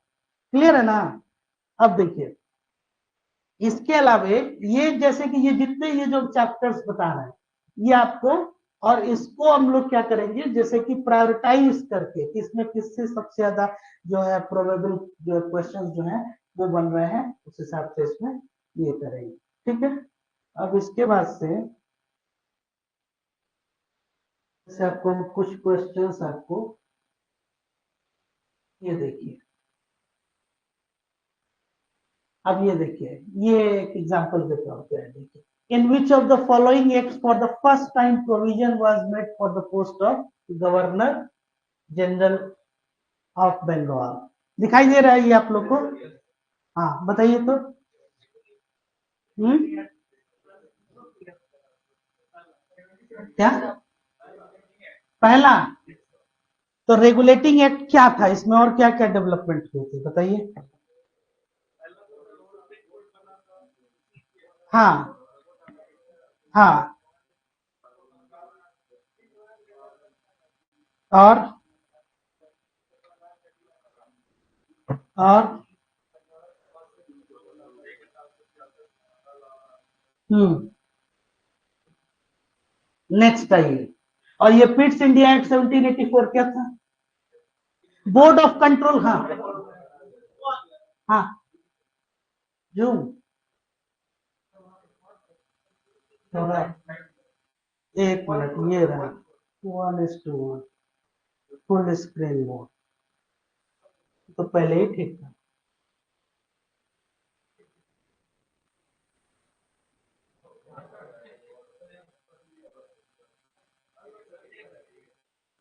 क्लियर है ना? अब देखिए, इसके अलावे ये जैसे कि ये जितने ये जो चैप्टर्स बता रहे हैं ये आपको, और इसको हम लोग क्या करेंगे, जैसे कि प्रायोरिटाइज करके किसमें किससे सबसे ज्यादा जो है प्रोबेबल जो क्वेश्चन जो है वो बन रहे हैं, उस हिसाब से इसमें ये करेंगे। ठीक है। अब इसके बाद से आपको कुछ क्वेश्चंस आपको ये देखिए, अब ये देखिए, ये एक एग्जांपल के तौर पे है, देखिए, in which of the following act for the first time provision was made for the post of governor general of Bengal. दिखाई दे रहा है ये आप लोग को? हाँ बताइए तो। क्या पहला? तो रेगुलेटिंग एक्ट क्या था इसमें और क्या क्या डेवलपमेंट हुए थे बताइए। हाँ हाँ। और और नेक्स्ट आइए। और ये पिट्स इंडिया एक्ट 1784 क्या था? Board of control. हाँ हाँ। जूम थोड़ा, एक मिनट, ये रहा 1:1 फुल स्क्रीन मोड, तो पहले ही ठीक था।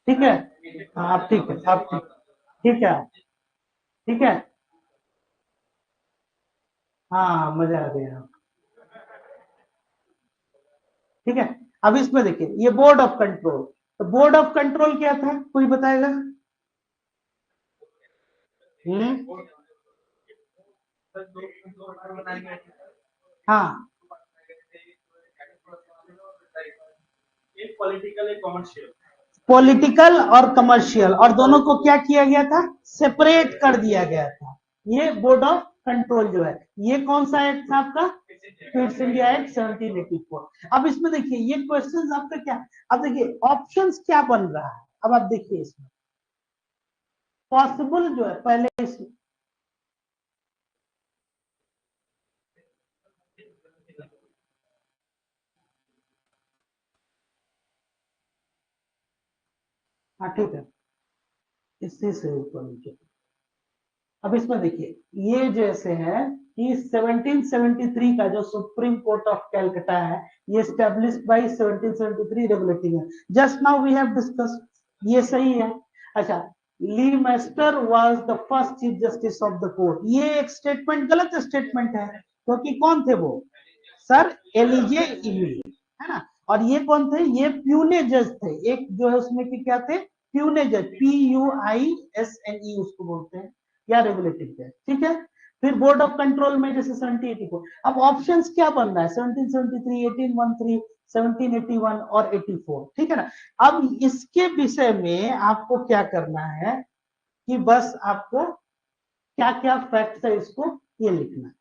ठीक है। हाँ आप ठीक है, आप ठीक, ठीक है, ठीक है। हाँ मजा आ गया। ठीक है। अब इसमें देखिए, ये बोर्ड ऑफ कंट्रोल, तो बोर्ड ऑफ कंट्रोल क्या था, कोई बताएगा? हम्म। हाँ, पॉलिटिकल और कमर्शियल, और दोनों को क्या किया गया था, सेपरेट कर दिया गया था। ये बोर्ड ऑफ कंट्रोल जो है, ये कौन सा एक्ट था आपका? Fits India act 1784। अब इसमें देखिए, ये क्वेश्चन आपका क्या, अब देखिए ऑप्शंस क्या बन रहा है, अब आप देखिए इसमें पॉसिबल जो है पहले इसमें, हाँ ठीक है, इसी से ऊपर नीचे। अब इसमें देखिए, ये जैसे है कि 1773 का जो सुप्रीम कोर्ट ऑफ कैलकाटा है, ये स्टैब्लिश्ड बाय 1773 रेगुलेटिंग है, just now we have discuss, ये सही है। अच्छा, Le Maistre was the first chief justice of the court, ये एक स्टेटमेंट गलत स्टेटमेंट है, क्योंकि कौन थे वो? सर एलिजे इली, है ना। और ये कौन थे? ये प्यूने जज थे, एक जो है उसमें की क्या थे, प्यूने जज, PUISNE उसको बोलते हैं, या रेगुलेटिंग थे, ठीक है। फिर बोर्ड ऑफ कंट्रोल में जैसे 1784, अब ऑप्शंस क्या बन रहा है, 1773, 1813, 1781 और 84, ठीक है ना। अब इसके विषय में आपको क्या करना है कि बस आपको क्या क्या फैक्ट्स है इसको ये लिखना है,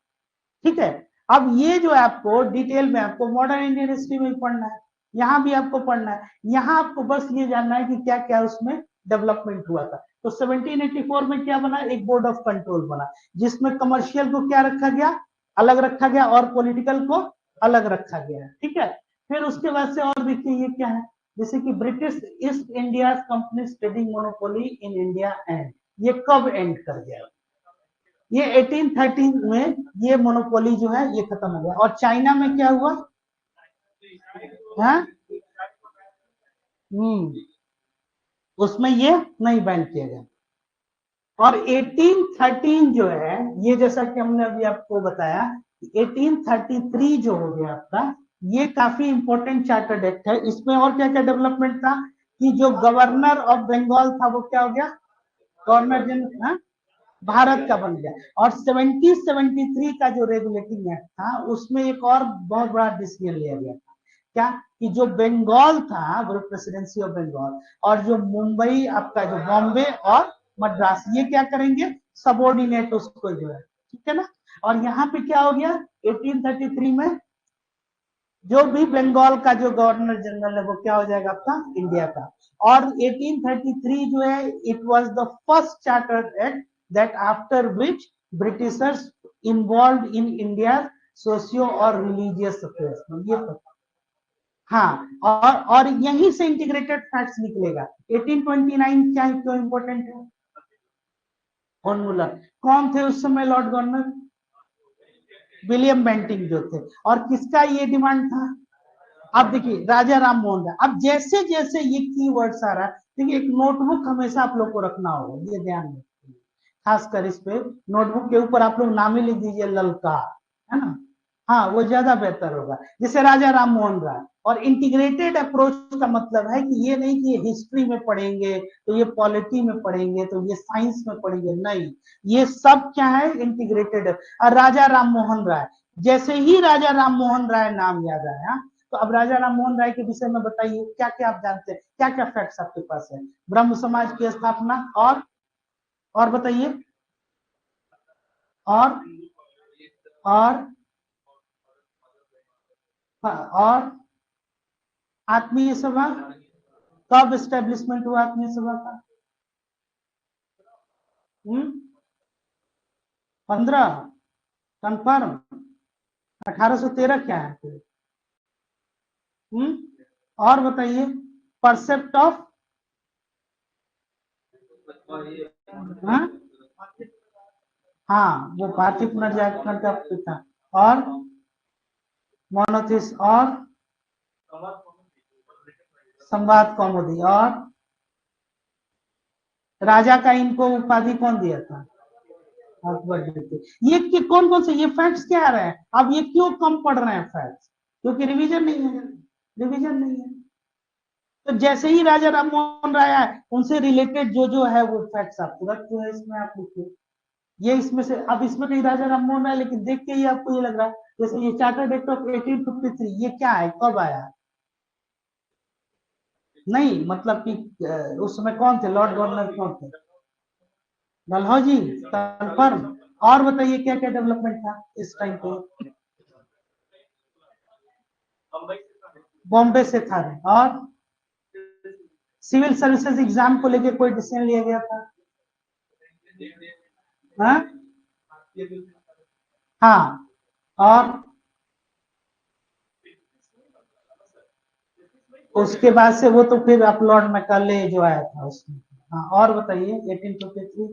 ठीक है। अब ये जो है आपको डिटेल में आपको मॉडर्न इंडियन हिस्ट्री में भी पढ़ना है, यहाँ भी आपको पढ़ना है, यहाँ आपको बस ये जानना है कि क्या क्या उसमें डेवलपमेंट हुआ था। तो 1784 में क्या बना, एक बोर्ड ऑफ कंट्रोल बना, जिसमें कमर्शियल को क्या रखा गया, अलग रखा गया, और पॉलिटिकल को अलग रखा गया, ठीक है। फिर उसके बाद से और देखिए ये क्या है, जैसे कि British east India company trading monopoly in India and, ये कब एंड कर गया, ये 1813 में ये मोनोपोली जो है ये खत्म हो गया। और चाइना में क्या हुआ? हाँ? उसमें ये नहीं बैन किया गया। और 1813 जो है, ये जैसा कि हमने अभी आपको बताया, 1833 जो हो गया आपका, ये काफी इंपॉर्टेंट चार्टर्ड एक्ट है। इसमें और क्या क्या डेवलपमेंट था कि जो गवर्नर ऑफ बंगाल था वो क्या हो गया, गवर्नर जनरल भारत का बन गया। और 1773 का जो रेगुलेटिंग एक्ट था, उसमें एक और बहुत बड़ा डिसीजन लिया गया था, क्या कि जो बंगाल था, वो प्रेसिडेंसी ऑफ बंगाल, और जो मुंबई आपका जो बॉम्बे और मद्रास, ये क्या करेंगे, सबॉर्डिनेट उसको जो है, ठीक है ना। और यहाँ पे क्या हो गया, 1833 में जो भी बंगाल का जो गवर्नर जनरल है वो क्या हो जाएगा आपका, इंडिया का। और 1833 जो है, it was the first charter act that after which Britishers involve in India socio और रिलीजियस अफेयर्स, ये पता। हाँ, और यहीं से इंटीग्रेटेड फैक्ट्स निकलेगा। 1829 क्या क्यों इंपॉर्टेंट है? ऑन मुलर कौन थे उस समय लॉर्ड गवर्नर? विलियम बेंटिंक जो थे। और किसका ये डिमांड था? अब देखिए राजा राम मोहन राय। अब जैसे जैसे ये कीवर्ड्स आ रहा है, देखिए एक नोटबुक हमेशा आप लोग को रखना होगा, ये ध्यान रखिए, खासकर इस पे नोटबुक के ऊपर आप लोग नाम ही लिख दीजिए ललकार, है ना। हाँ वो ज्यादा बेहतर होगा, जैसे राजा राम मोहन राय। और इंटीग्रेटेड अप्रोच का मतलब है कि ये नहीं कि ये हिस्ट्री में पढ़ेंगे तो ये पॉलिटी में पढ़ेंगे तो ये साइंस में पढ़ेंगे, नहीं, ये सब क्या है, इंटीग्रेटेड। और राजा राम मोहन राय, जैसे ही राजा राम मोहन राय नाम याद आया, तो अब राजा राम मोहन राय के विषय में बताइए क्या क्या आप जानते हैं, क्या क्या फैक्ट्स आपके पास है। ब्रह्म समाज की स्थापना, और बताइए, और और और आत्मीय सभा, कब एस्टेब्लिशमेंट हुआ आत्मीय सभा का? 15, कंफर्म? 1813 क्या है फिर? और बताइए, परसेप्ट ऑफ, हाँ हाँ वो भारतीय पुनर्जागरण का पिता। और मोनोथिस, और संवाद कौमुदी, और राजा का इनको उपाधि कौन दिया था? अकबर जी थे। ये कौन कौन से ये फैक्ट्स क्या आ रहे हैं, अब ये क्यों कम पढ़ रहे हैं फैक्ट्स? क्योंकि रिवीजन नहीं है, रिवीजन नहीं है। तो जैसे ही राजा राम मोहन राय आए, उनसे रिलेटेड जो जो है वो फैक्ट्स आप तुरंत जो है इसमें आप लिखिए। ये इसमें से, अब इसमें कहीं राजा राम मोहन राय, लेकिन देख के ही आपको ये लग रहा है, जैसे ये चार्टर्ड एक्ट ऑफ 1853, ये क्या है, कब आया? नहीं मतलब कि उस समय कौन थे, लॉर्ड गवर्नर कौन थे? डलहौजी, कंफर्म? और बताइए क्या क्या डेवलपमेंट था इस टाइम पे? बॉम्बे से था। और सिविल सर्विसेज एग्जाम को लेके कोई डिसीजन लिया गया था? हाँ हाँ। और उसके बाद से वो तो फिर आप लॉर्ड मैकाले जो आया था उसमें। हाँ और बताइए 1853।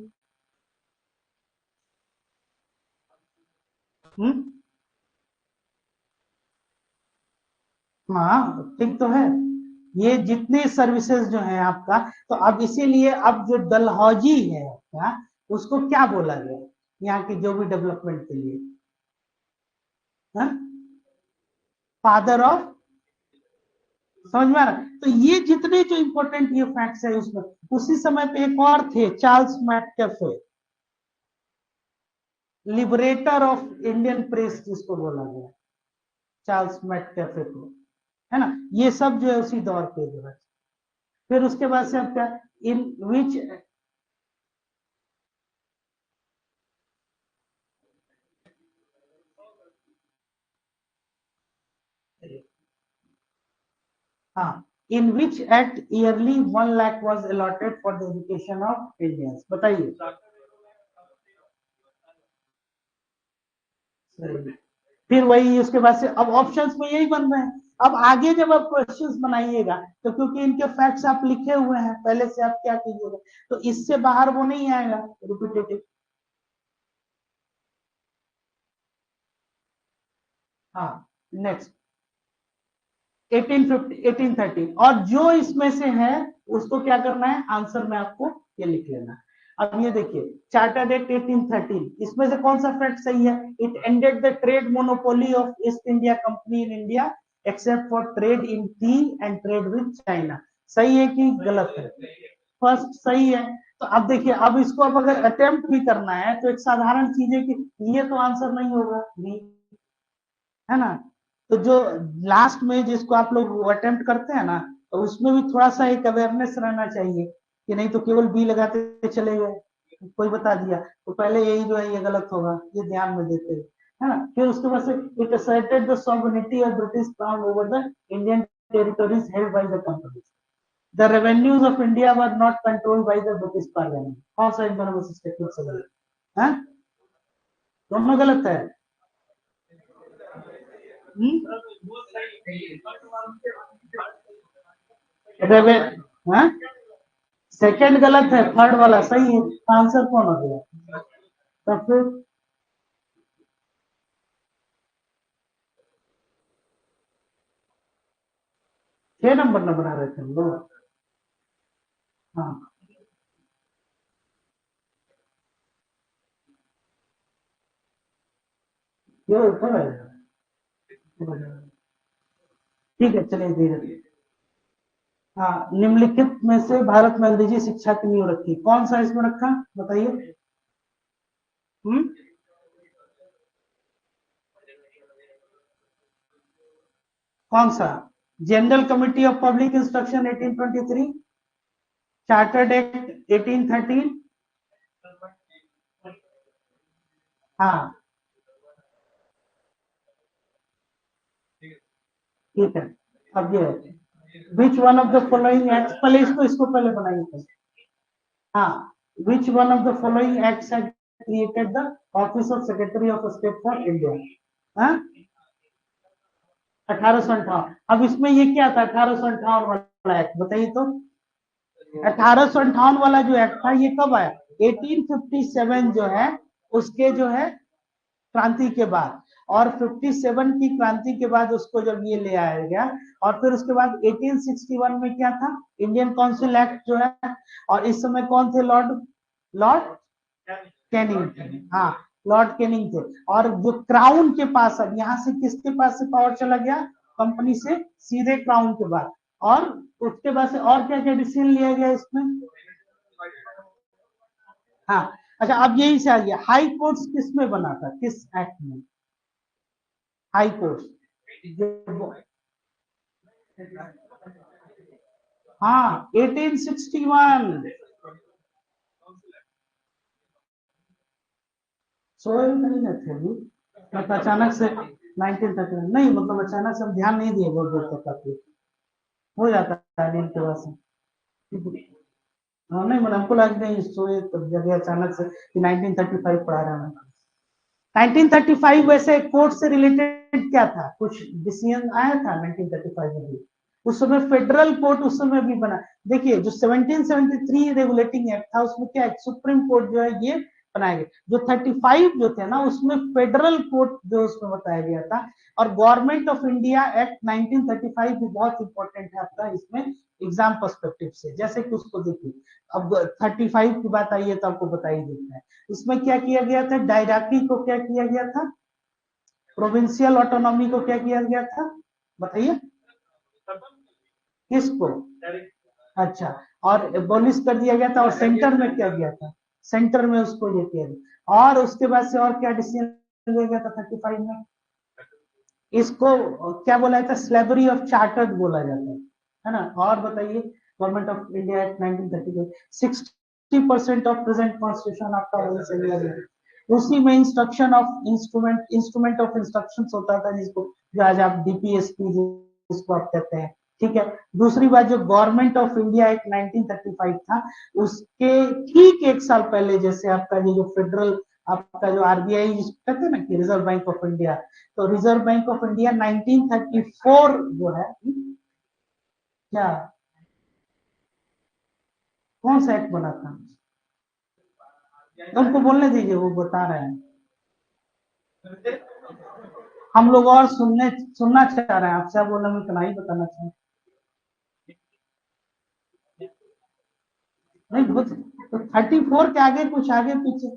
हम्म, हाँ ठीक तो है। ये जितने सर्विसेज जो है आपका, तो अब इसीलिए अब जो डलहौजी है आपका, उसको क्या बोला गया यहाँ की जो भी डेवलपमेंट के लिए? फादर ऑफ, समझ में आ रहा है? तो ये जितने जो इंपॉर्टेंट ये फैक्ट्स है उसमें, उसी समय पे एक और थे, Charles Metcalfe, liberator of Indian press जिसको बोला गया, चार्ल्स मैककेफे को, है ना। ये सब जो है उसी दौर पे जो है। फिर उसके बाद से अब क्या, इन विच, हाँ, in which act yearly 1 lakh was allotted for the education of Indians, बताइए। फिर वही उसके बाद से अब ऑप्शंस में यही बन रहे हैं। अब आगे जब आप क्वेश्चंस बनाइएगा, तो क्योंकि इनके फैक्ट्स आप लिखे हुए हैं पहले से, आप क्या कीजिएगा, तो इससे बाहर वो नहीं आएगा रिपीटेटिव। हाँ नेक्स्ट, 1850 1813, और जो इसमें से है उसको क्या करना है, आंसर में आपको ये लिख लेना है। अब ये देखिए, चार्टर्ड एक्ट 1813, इसमें से कौन सा फैक्ट सही है? It ended the trade monopoly of east India company in India except for trade in T and trade with China. सही है कि गलत है? फर्स्ट सही है। तो अब देखिए, अब इसको अब अगर अटेम्प्ट भी करना है तो एक साधारण चीज है कि ये तो आंसर नहीं होगा बी, है ना। तो जो लास्ट में जिसको आप लोग अटेम्प्ट करते हैं ना, तो उसमें भी थोड़ा सा एक अवेयरनेस रहना चाहिए, कि नहीं तो केवल बी लगाते चले गए, कोई बता दिया तो पहले यही जो है ये गलत होगा, ये ध्यान में देते हुए, है ना। फिर उसके बाद से it asserted the sovereignty of British crown over the Indian territories held by the company. The revenues of India were not controlled by the British Parliament. कौन सा इन दोनों में से स्टेटमेंट सही है? दोनों गलत है। रेवे, हाँ सेकंड गलत है, थर्ड वाला सही है। आंसर कौन हो गया? तो फिर 6 नंबर न बना रहे थे हम लोग। हाँ ये ऊपर है। ठीक है चलिए धीरे धीरे। हाँ, निम्नलिखित में से भारत में अंग्रेजी शिक्षा की नींव रखी, कौन सा इसमें रखा बताइए। हम्म। कौन सा? General committee of public instruction 1823, chartered act 1813। हाँ ठीक है। अब ये विच one of the following act, पहले इसको पहले बनाइए। हाँ, विच one of the following acts had created the office of secretary of state for India. हाँ, 1858। अब इसमें ये क्या था 1858 वाला एक्ट बताइए तो। 1858 वाला जो एक्ट था ये कब आया? 1857 जो है उसके जो है क्रांति के बाद, और 57 की क्रांति के बाद उसको जब ये ले आया गया, और फिर उसके बाद 1861 में क्या था, इंडियन काउंसिल एक्ट जो है। और इस समय कौन थे? लॉर्ड लॉर्ड कैनिंग थे। हाँ, लॉर्ड कैनिंग थे। और जो क्राउन के पास, अब यहाँ से किसके पास से पावर चला गया? कंपनी से सीधे क्राउन के बाद। और उसके बाद से और क्या क्या डिसीजन लिया गया इसमें? हाँ, अच्छा अब यही से आ गया, हाई कोर्ट्स किस में बना था, किस एक्ट में? हाई कोर्ट्स हाँ 1861। सोए नहीं न थे अभी, मतलब अचानक से 1939 नहीं, मतलब अचानक से हम ध्यान नहीं दिए बहुत देर तक काफी, हो जाता है नींद की वजह से। हाँ नहीं, मतलब हमको लगता है सोए तब जगह अचानक से कि 1935 पढ़ा रहे हैं। 1935 वैसे कोर्ट से रिलेटेड क्या था, कुछ डिसीजन आया था 1935 में भी? उस समय फेडरल कोर्ट उस समय भी बना। देखिए जो 1773 रेगुलेटिंग एक्ट था उसमें क्या है, सुप्रीम कोर्ट जो है ये बनाया गया। जो 35 जो थे ना उसमें फेडरल कोर्ट जो उसमें बताया गया था। और गवर्नमेंट ऑफ इंडिया एक्ट 1935 भी बहुत इंपॉर्टेंट है आपका इसमें एग्जाम पर्सपेक्टिव से, जैसे कि उसको देखिए। अब 35 की बात आई है तो आपको बता ही देता है। इसमें क्या किया गया था, डायराकी को क्या किया गया था, प्रोविंशियल ऑटोनॉमी को क्या किया गया था बताइए। किसको? अच्छा, और एबोलिश कर दिया गया था, और सेंटर में क्या गया था, सेंटर में उसको ये किया गया। और उसके बाद से और क्या डिसीजन लिया गया था 35 में? इसको क्या बोला जाता है, स्लेवरी ऑफ चार्टर्ड बोला जाता है ना। और बताइए, government of India act 1935, 60% of present constitution आपका वही से लिया गया। उसी में instruction of instrument of instruction होता था, जिसको जो आज आप डीपीएसपी जिसको आप कहते हैं। ठीक है। दूसरी बात, जो गवर्नमेंट ऑफ इंडिया एक्ट 1935 था, उसके ठीक एक साल पहले, जैसे आपका ये जो फेडरल आपका जो आरबीआई जिसको कहते हैं ना कि रिजर्व बैंक ऑफ इंडिया, तो रिजर्व बैंक ऑफ इंडिया 1934 जो है, क्या कौन सा एक्ट बना था? तो उनको बोलने दीजिए, वो बता रहे हैं। हम लोग और सुनना चाह रहे हैं आपसे, आप बोलने में इतना ही बताना चाह नहीं बहुत। तो 34 के आगे कुछ आगे पीछे,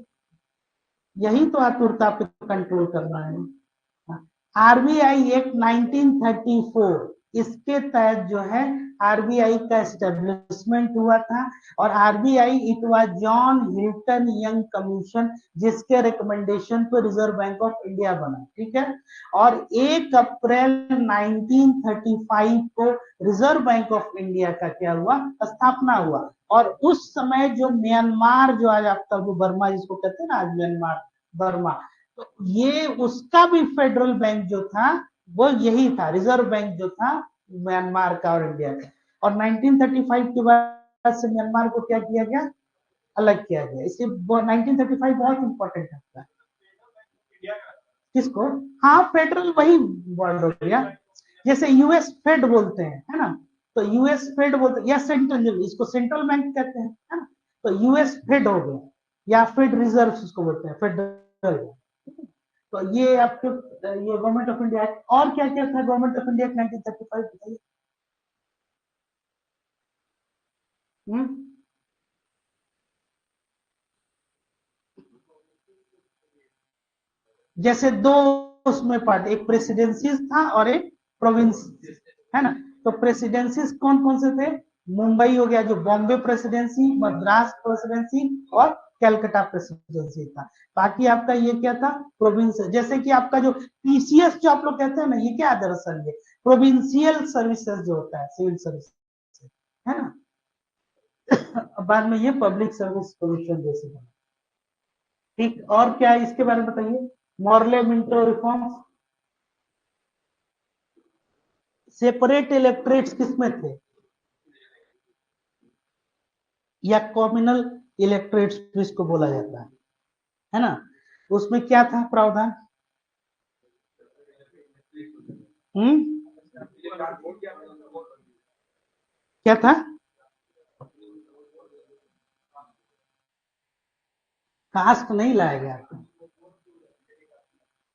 यही तो आतुरता पे कंट्रोल करना है। आरबीआई एक्ट 1934, इसके तहत जो है आरबीआई का एस्टेब्लिशमेंट हुआ था। और RBI it was John Hilton young commission, जिसके रिकमेंडेशन पे रिजर्व बैंक ऑफ इंडिया बना। ठीक है। और 1 अप्रैल 1935 को रिजर्व बैंक ऑफ इंडिया का क्या हुआ, स्थापना हुआ। और उस समय जो म्यांमार, जो आज आपका जो बर्मा जिसको कहते हैं ना आज म्यांमार, बर्मा, तो ये उसका भी फेडरल बैंक जो था वो यही था, रिजर्व बैंक जो था म्यांमार का और इंडिया का। और 1935 के बाद से म्यांमार को क्या किया गया, अलग किया गया। इसलिए 1935 बहुत इंपॉर्टेंट है। किसको? हाँ, फेडरल वही वर्ड हो गया, जैसे यूएस फेड बोलते हैं है ना, तो यूएस फेड बोलते हैं, या सेंट्रल, इसको सेंट्रल बैंक कहते हैं है ना। तो यूएस फेड हो गया, या फेड रिजर्व उसको बोलते हैं, फेडरल। तो ये आपके, ये गवर्नमेंट ऑफ इंडिया। और क्या क्या था गवर्नमेंट ऑफ इंडिया 1935 बताइए। हम्म जैसे दो उसमें पार्ट, एक प्रेसिडेंसीज था और एक प्रोविंस, है ना। तो प्रेसिडेंसीज कौन कौन से थे? मुंबई हो गया जो बॉम्बे प्रेसिडेंसी, मद्रास प्रेसिडेंसी और कैलकाटा प्रेसिडेंसी था। बाकी आपका ये क्या था? प्रोविंस। जैसे कि आपका जो पीसीएस जो आप लोग कहते हैं ना, ये क्या है दरअसल? ये प्रोविंशियल सर्विसेज जो होता है, सिविल सर्विस, है ना। बाद में ये पब्लिक सर्विस कमीशन जैसे बना। ठीक, और क्या है इसके बारे में बताइए? Morley Minto reforms. Separate electorates किसमें थे? या कॉम्युनल इलेक्ट्रेट्स जिसको बोला जाता है ना। उसमें क्या था प्रावधान? हम्म क्या था? कास्ट नहीं लाया गया था।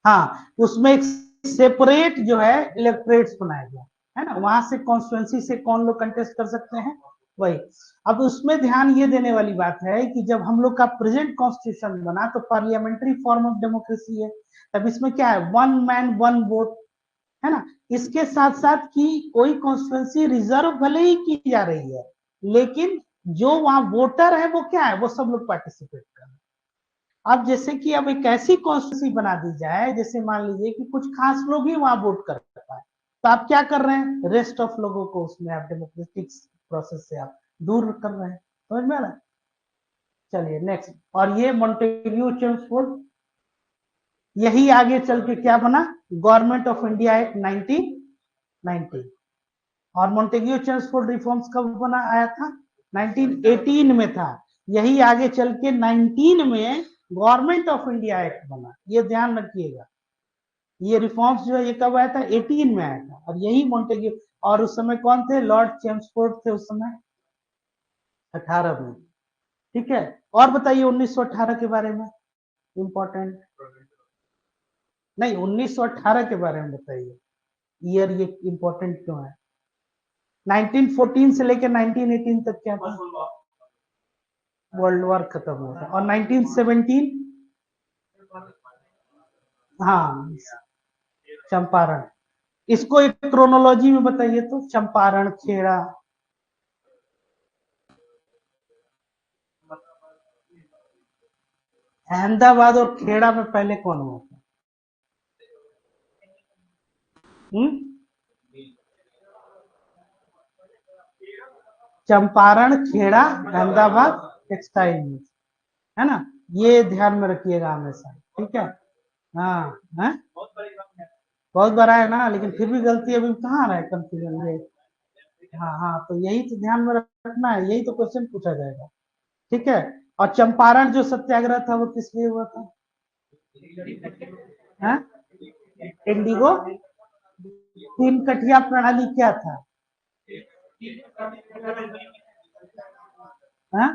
हाँ, उसमें एक सेपरेट जो है इलेक्ट्रेट्स बनाया गया, है ना। वहां से कॉन्स्टिट्यूंसी से कौन लोग कंटेस्ट कर सकते हैं, वही। अब उसमें ध्यान ये देने वाली बात है कि जब हम लोग का प्रेजेंट कॉन्स्टिट्यूशन बना तो पार्लियामेंट्री फॉर्म ऑफ डेमोक्रेसी है। तब इसमें क्या है? वन मैन वन वोट, है ना। इसके साथ साथ कि कोई कॉन्स्टिट्यूंसी रिजर्व भले ही की जा रही है, लेकिन जो वहां वोटर है वो क्या है? वो सब लोग पार्टिसिपेट कर रहे हैं। अब जैसे कि अब एक ऐसी कॉन्स्टिट्यूंसी बना दी जाए, जैसे मान लीजिए कि कुछ खास लोग ही वहां वोट कर पाए, तो आप क्या कर रहे हैं? रेस्ट ऑफ लोगों को उसमें आप डेमोक्रेटिक प्रोसेस से आप दूर कर रहे हैं। समझ में आ रहा है? चलिए नेक्स्ट। और ये मॉन्टेग्यू चेम्सफोर्ड, यही आगे चल के क्या बना? Government of India act 1990। और मॉन्टेग्यू चेम्सफोर्ड रिफॉर्म्स कब बना आया था? 1918 में था। यही आगे चल के 19 में गवर्नमेंट ऑफ इंडिया एक्ट बना, ये ध्यान रखिएगा। ये रिफॉर्म्स जो है ये कब आया था? 18 में आया था। और यही मॉन्टेग्यू, और उस समय कौन थे? लॉर्ड चेम्सफोर्ड थे उस समय, 18 में। ठीक है। और बताइए 1918 के बारे में, इंपॉर्टेंट। नहीं, 1918 के बारे में बताइए, ईयर ये इंपॉर्टेंट क्यों है? 1914 से लेकर 1918 तक क्या था? वर्ल्ड वॉर खत्म हुआ था। और 1917? हाँ, चंपारण। इसको एक क्रोनोलॉजी में बताइए तो, चंपारण, खेड़ा। अहमदाबाद और खेड़ा में पहले कौन हुआ था? हम्म चंपारण, खेड़ा, अहमदाबाद, टेक्सटाइल मिल, है ना। ये ध्यान में रखिएगा हमेशा, ठीक है। हाँ, है बहुत बड़ा है ना, लेकिन फिर भी गलती अभी कहाँ रहा है, कंफ्यूजन ये। हाँ हाँ, तो यही तो ध्यान में रखना है, यही तो क्वेश्चन पूछा जाएगा। ठीक है। और चंपारण जो सत्याग्रह था वो किस लिए हुआ था? हाँ? इंडिगो तीन कठिया प्रणाली क्या था? हाँ?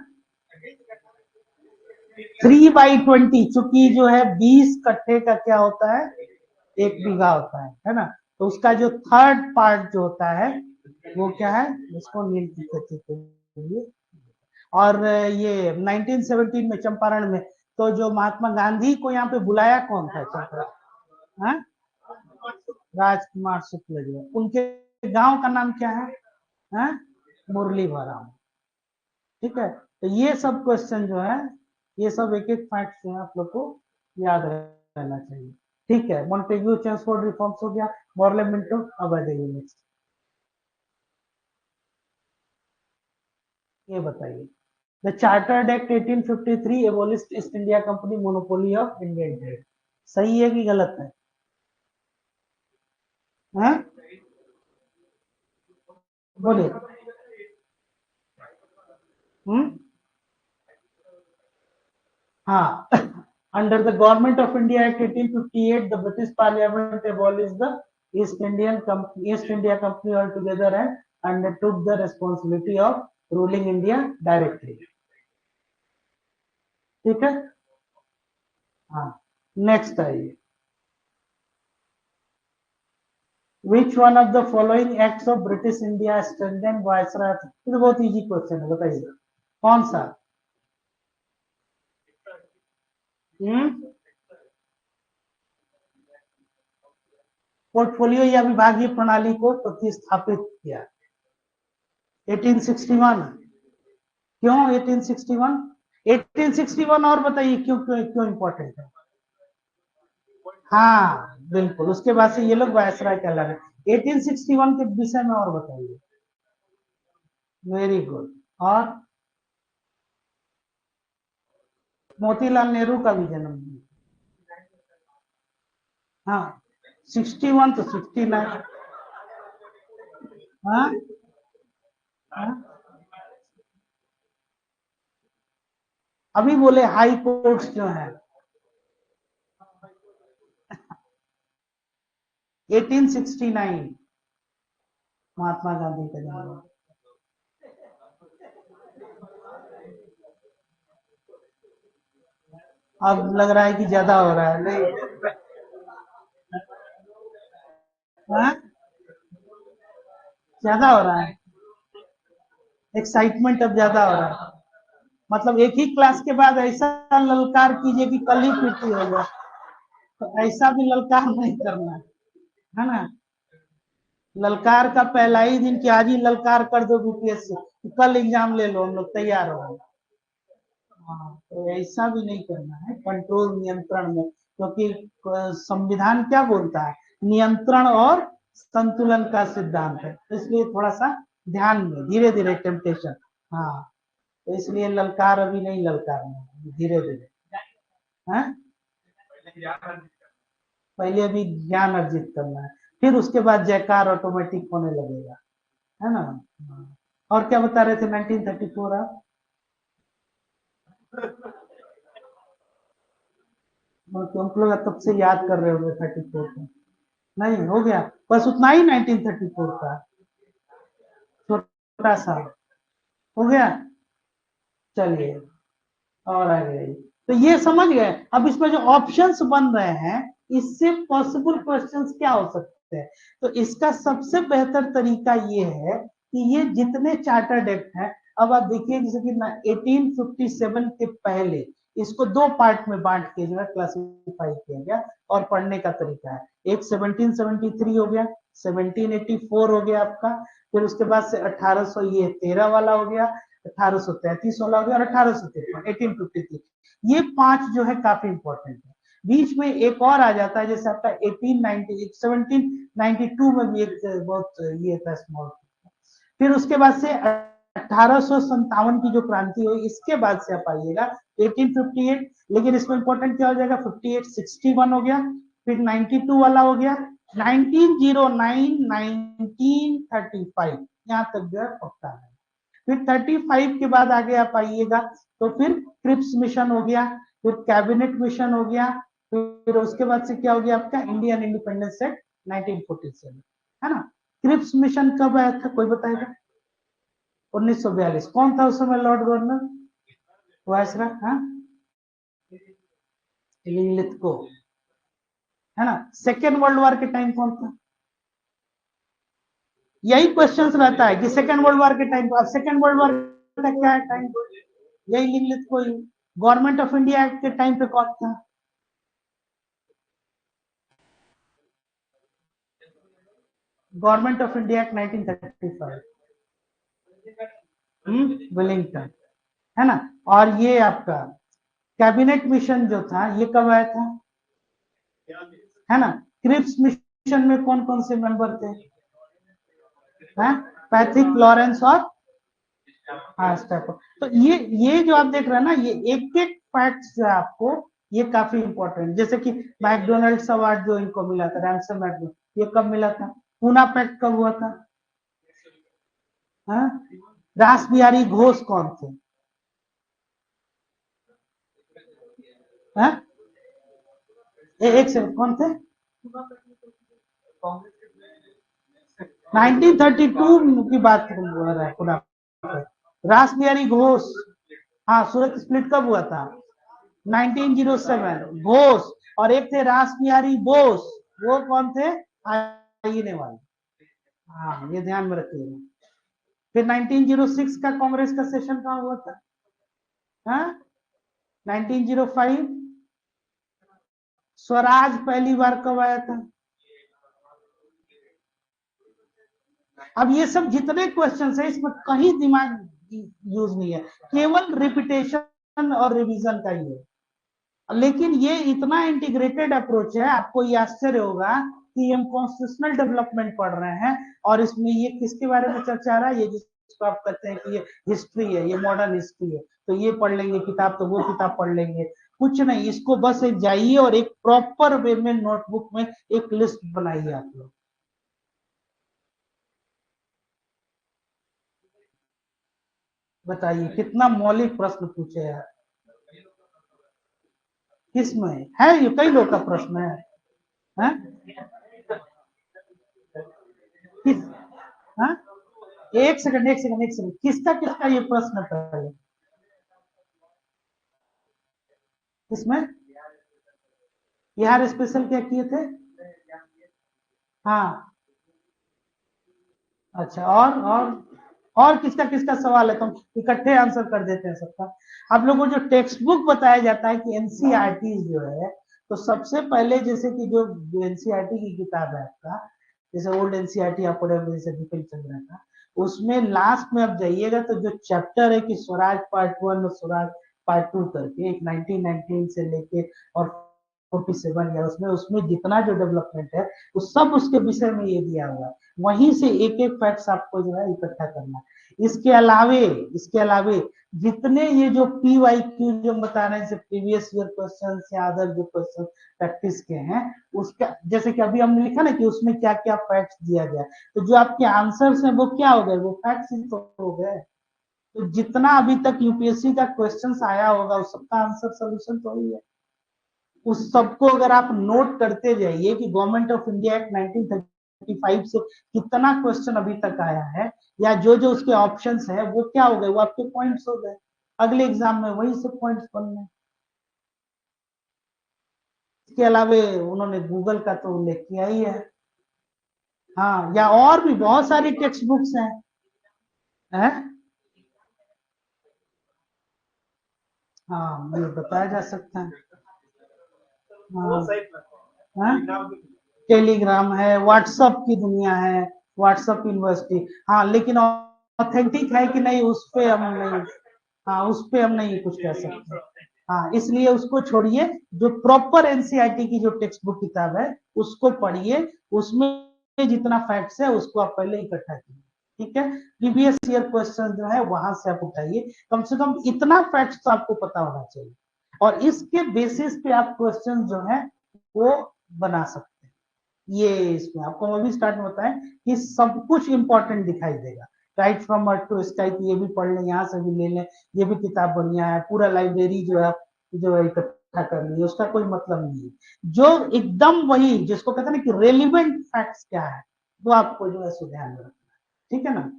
3/20, चूंकि जो है 20 कट्ठे का क्या होता है? 1 बीघा होता है ना। तो उसका जो थर्ड पार्ट जो होता है वो क्या है? उसको नील की खेती के लिए। और ये 1917 में चंपारण में, तो जो महात्मा गांधी को यहाँ पे बुलाया कौन था चंपारण? हाँ? राजकुमार शुक्ल जी, उनके गांव का नाम क्या है? हाँ? मुरली भराम। ठीक है। तो ये सब क्वेश्चन जो है, ये सब एक एक फैक्ट जो है आप लोग को याद रहना चाहिए। ठीक है, मॉन्टेग्यू चेम्सफोर्ड रिफॉर्म्स हो गया, मॉर्ले मिंटो। अब आ जाइए नेक्स्ट, ये बताइए। The chartered act 1853 एबोलिश्ड east India company monopoly of Indian trade. सही है कि गलत है? हाँ? बोलिए। हम्म हाँ। Under the Government of India Act 1858, the British Parliament abolished the East India Company altogether and undertook the responsibility of ruling India directly. ठीक है। हाँ, नेक्स्ट आइए। Which one of the following acts of British India strengthen viceroy? ये तो बहुत इजी क्वेश्चन है, बताइए कौन सा? पोर्टफोलियो या विभागीय प्रणाली को प्रतिस्थापित किया 1861। क्यों 1861? 1861 और बताइए क्यों क्यों क्यों इंपॉर्टेंट है? हाँ बिल्कुल, उसके बाद से ये लोग वायसराय कहला रहे। 1861 के विषय में और बताइए। Very good. और मोतीलाल नेहरू का भी जन्म दिन। हाँ 61 तो 69। हाँ हाँ अभी बोले हाई कोर्ट्स जो है 1869 महात्मा गांधी का जन्म। अब लग रहा है कि ज्यादा हो रहा है नहीं? हाँ? ज्यादा हो रहा है, एक्साइटमेंट अब ज्यादा हो रहा है। मतलब एक ही क्लास के बाद ऐसा ललकार कीजिए कि कल ही पीटी हो जाए, तो ऐसा भी ललकार नहीं करना है ना? ललकार का पहला ही दिन कि आज ही ललकार कर दो बीपीएससी, कल एग्जाम ले लो, हम लोग तैयार हो। हाँ तो ऐसा भी नहीं करना है, कंट्रोल नियंत्रण में, क्योंकि संविधान क्या बोलता है? नियंत्रण और संतुलन का सिद्धांत है, तो इसलिए थोड़ा सा ध्यान में, धीरे धीरे टेम्पटेशन। हाँ तो इसलिए ललकार अभी नहीं ललकारना, धीरे धीरे। हाँ पहले अभी ज्ञान अर्जित करना है, फिर उसके बाद जयकार ऑटोमेटिक होने लगेगा, है ना? हाँ। और क्या बता रहे थे 1934 आप? तुम लोग तब से याद कर रहे होंगे 34 को। नहीं हो गया, बस उतना ही 1934 का छोटा सा हो गया। चलिए और आगे, तो ये समझ गए। अब इसमें जो ऑप्शंस बन रहे हैं, इससे पॉसिबल क्वेश्चंस क्या हो सकते हैं? तो इसका सबसे बेहतर तरीका ये है कि ये जितने चार्टर्ड एक्ट हैं, अब आप देखिए जैसे कि 1857 के पहले इसको दो पार्ट में बांट के जो है क्लासिफाई किया गया, और पढ़ने का तरीका है। एक 1773 हो गया, 1784 हो गया आपका, फिर उसके बाद से 1800 ये 13 वाला हो गया, 1833 वाला हो गया, और 1853 1853। ये पांच जो है काफी इंपॉर्टेंट है। बीच में एक और आ जाता है, जैसे आपका 1890 1792 में भी एक बहुत ये था स्मॉल। फिर उसके बाद से 1857 की जो क्रांति हुई, इसके बाद से आप आइएगा 1858। लेकिन इसमें इंपॉर्टेंट क्या हो जाएगा? 58 61 हो गया, फिर 92 वाला हो गया, 1909 1935 यहाँ तक जो है पक्का है। फिर 35 के बाद आगे आप आइएगा तो फिर क्रिप्स मिशन हो गया, फिर कैबिनेट मिशन हो गया, फिर उसके बाद से क्या हो गया आपका? इंडियन इंडिपेंडेंस एक्ट 1947, है ना? क्रिप्स मिशन कब आया था, कोई बताएगा? 1942। कौन था उस समय लॉर्ड गवर्नर? वायसराय, हाँ लिंगलिथगो, है ना? सेकेंड वर्ल्ड वॉर के टाइम कौन था? यही क्वेश्चंस रहता है कि सेकेंड वर्ल्ड वॉर के टाइम, सेकेंड वर्ल्ड वॉर का क्या है टाइम? यही लिंगलिथगो। गवर्नमेंट ऑफ इंडिया एक्ट के टाइम पे कौन था? Government of India act 1935, Wellington, है ना? और ये आपका कैबिनेट मिशन जो था ये कब आया था, है ना? क्रिप्स मिशन में कौन कौन से मेंबर थे? हैं? पैट्रिक लॉरेंस और हाँ स्टैफोर्ड। तो ये जो आप देख रहे हैं ना, ये एक एक फैक्ट्स जो है आपको, ये काफी इंपॉर्टेंट। जैसे कि मैकडोनल्ड्स अवार्ड जो इनको मिला था, रैमसे मैकडोनल्ड, ये कब मिला था? पूना पैक्ट कब हुआ था? हाँ? रास बिहारी घोष कौन थे? हाँ? एक सेकंड, कौन थे? 1932 की बात कर रहा है पूरा। रास बिहारी घोष, हाँ सूरत स्प्लिट कब हुआ था? 1907 घोष। और एक थे रास बिहारी बोस, वो कौन थे? ही नहीं वाला। हाँ, ये ध्यान में रखिएगा। फिर 1906 का कांग्रेस का सेशन कहाँ हुआ था? हाँ, 1905। स्वराज पहली बार कब आया था? अब ये सब जितने क्वेश्चन है इसमें कहीं दिमाग यूज नहीं है, केवल रिपीटेशन और रिवीजन का ही है। लेकिन ये इतना इंटीग्रेटेड अप्रोच है, आपको ये आश्चर्य होगा कि हम कॉन्स्टिट्यूशनल डेवलपमेंट पढ़ रहे हैं और इसमें ये किसके बारे में चर्चा आ रहा है? ये जिसको आप कहते हैं कि ये हिस्ट्री है, ये मॉडर्न हिस्ट्री है, तो ये पढ़ लेंगे किताब, तो वो किताब पढ़ लेंगे। कुछ नहीं, इसको बस एक जाइए और एक प्रॉपर वे में नोटबुक में एक लिस्ट बनाइए आप लोग। बताइए कितना मौलिक प्रश्न पूछे यार। किसमें है? ये कई लोग का प्रश्न है? किस? हाँ, एक सेकंड एक सेकंड एक सेकंड, किसका किसका ये प्रश्न पहले? किसमें? बिहार स्पेशल क्या किए थे? हाँ, अच्छा, और किसका किसका सवाल है? तुम इकट्ठे आंसर कर देते हैं सबका। आप लोगों को जो टेक्स्ट बुक बताया जाता है कि एनसीईआरटी जो है, तो सबसे पहले जैसे कि जो एनसीईआरटी की किताब है आपका, जैसे ओल्ड एनसीईआरटी आप पढ़े होंगे, जैसे बिपिन चंद्रा का, उसमें लास्ट में आप जाइएगा तो जो चैप्टर है कि स्वराज पार्ट 1 और स्वराज पार्ट 2 करके, एक 1919 से लेके और 47 या उसमें उसमें जितना जो डेवलपमेंट है वो सब उसके विषय में ये दिया हुआ है। वहीं से एक एक फैक्ट्स आपको जो है इकट्ठा करना है। इसके अलावे जितने ये जो पी वाई क्यू जो बता रहे हैं, प्रीवियस ईयर क्वेश्चन या अदर जो क्वेश्चन प्रैक्टिस के हैं, उसका जैसे कि अभी हमने लिखा ना कि उसमें क्या क्या फैक्ट्स दिया गया, तो जो आपके आंसर्स हैं वो क्या हो गए? वो फैक्ट्स ही तो हो गए। तो जितना अभी तक यूपीएससी का क्वेश्चन आया होगा उस सबका आंसर सोल्यूशन तो ही है। उस सबको अगर आप नोट करते जाइए कि गवर्नमेंट ऑफ इंडिया एक्ट 1935 से कितना क्वेश्चन अभी तक आया है, या जो जो उसके ऑप्शंस है वो क्या हो गए, वो आपके पॉइंट्स हो गए। अगले एग्जाम में वही से पॉइंट्स बनने। इसके अलावे उन्होंने गूगल का तो उल्लेख किया ही है। हाँ, या और भी बहुत सारी टेक्स्ट बुक्स हैं। हाँ, ये बताया जा सकता है। हाँ, हाँ? टेलीग्राम है, व्हाट्सएप की दुनिया है, व्हाट्सएप यूनिवर्सिटी। हाँ, लेकिन ऑथेंटिक है कि नहीं उस पे हम नहीं, हाँ उस पे हम नहीं कुछ कह सकते। हाँ, इसलिए उसको छोड़िए। जो प्रॉपर एनसीईआरटी की जो टेक्स्ट बुक किताब है उसको पढ़िए, उसमें जितना फैक्ट्स है उसको आप पहले इकट्ठा कीजिए। ठीक है, प्रीवियस ईयर क्वेश्चन जो है वहां से आप उठाइए, कम से कम इतना फैक्ट्स तो आपको पता होना चाहिए, और इसके बेसिस पे आप क्वेश्चन जो है वो बना सकते हैं। ये इसमें आपको अभी स्टार्ट में होता है कि सब कुछ इंपॉर्टेंट दिखाई देगा। Right from earth to sky, ये भी पढ़ लें, यहाँ से भी ले लें, ये भी किताब बढ़िया है, पूरा लाइब्रेरी जो है इकट्ठा कर लीजिए, उसका कोई मतलब नहीं है। जो एकदम वही जिसको कहते हैं ना कि रेलिवेंट फैक्ट्स क्या है, वो आपको जो है सो ध्यान में रखना है। ठीक है ना?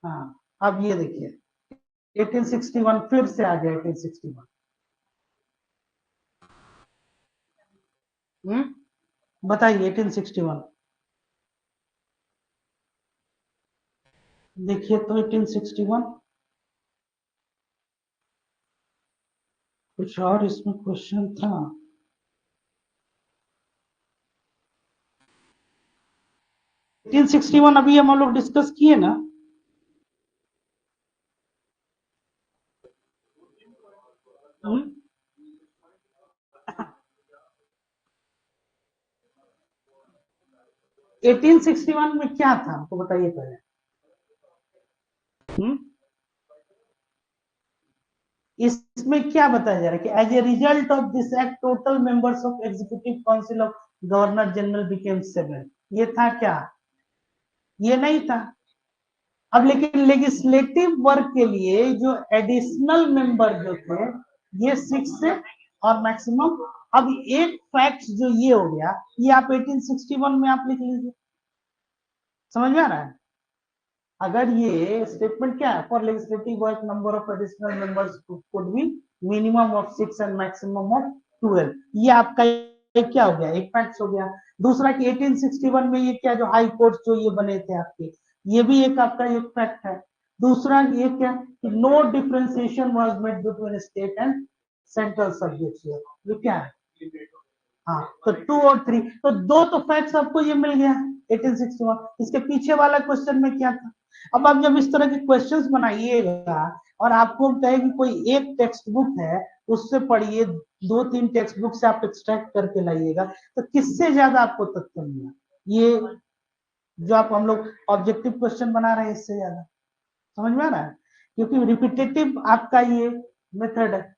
हाँ, अब ये देखिए 1861 फिर से आ गया 1861। बताइए 1861। देखिए तो 1861 कुछ और इसमें क्वेश्चन था। 1861 अभी हम लोग डिस्कस किए ना? हम्म? 1861 में क्या था हमको बताइए पहले। हम्म? इसमें क्या बताया जा रहा है कि as a result of this act total members of executive council of governor general became 7। ये था क्या? ये नहीं था। अब लेकिन लेजिस्लेटिव वर्क के लिए जो एडिशनल मेंबर जो थे ये 6 से और मैक्सिमम। अब एक फैक्ट जो ये हो गया, ये आप 1861 में आप लिख लीजिए। समझ में आ रहा है? अगर ये स्टेटमेंट क्या है, for legislative work number of additional members could be minimum of 6 and maximum of 12, ये आपका एक क्या हो गया, एक फैक्ट हो गया। दूसरा कि 1861 में ये क्या, जो हाई कोर्ट जो ये बने थे आपके, ये भी एक आपका एक फैक्ट है। दूसरा ये क्या कि no differentiation was made between state and central subjects, ये क्या है। हाँ, तो 2 और 3, तो 2 तो फैक्ट्स आपको ये मिल गया 1861। इसके पीछे वाला क्वेश्चन में क्या था। अब आप जब इस तरह के क्वेश्चंस बनाइएगा और आपको कहे कि कोई एक टेक्स्ट बुक है उससे पढ़िए, 2-3 टेक्स्ट बुक से आप एक्सट्रैक्ट करके लाइएगा, तो किससे ज्यादा आपको तथ्य मिला, ये जो आप हम लोग ऑब्जेक्टिव क्वेश्चन बना रहे हैं इससे ज्यादा। समझ में आ रहा है, क्योंकि रिपीटेटिव आपका ये मेथड है।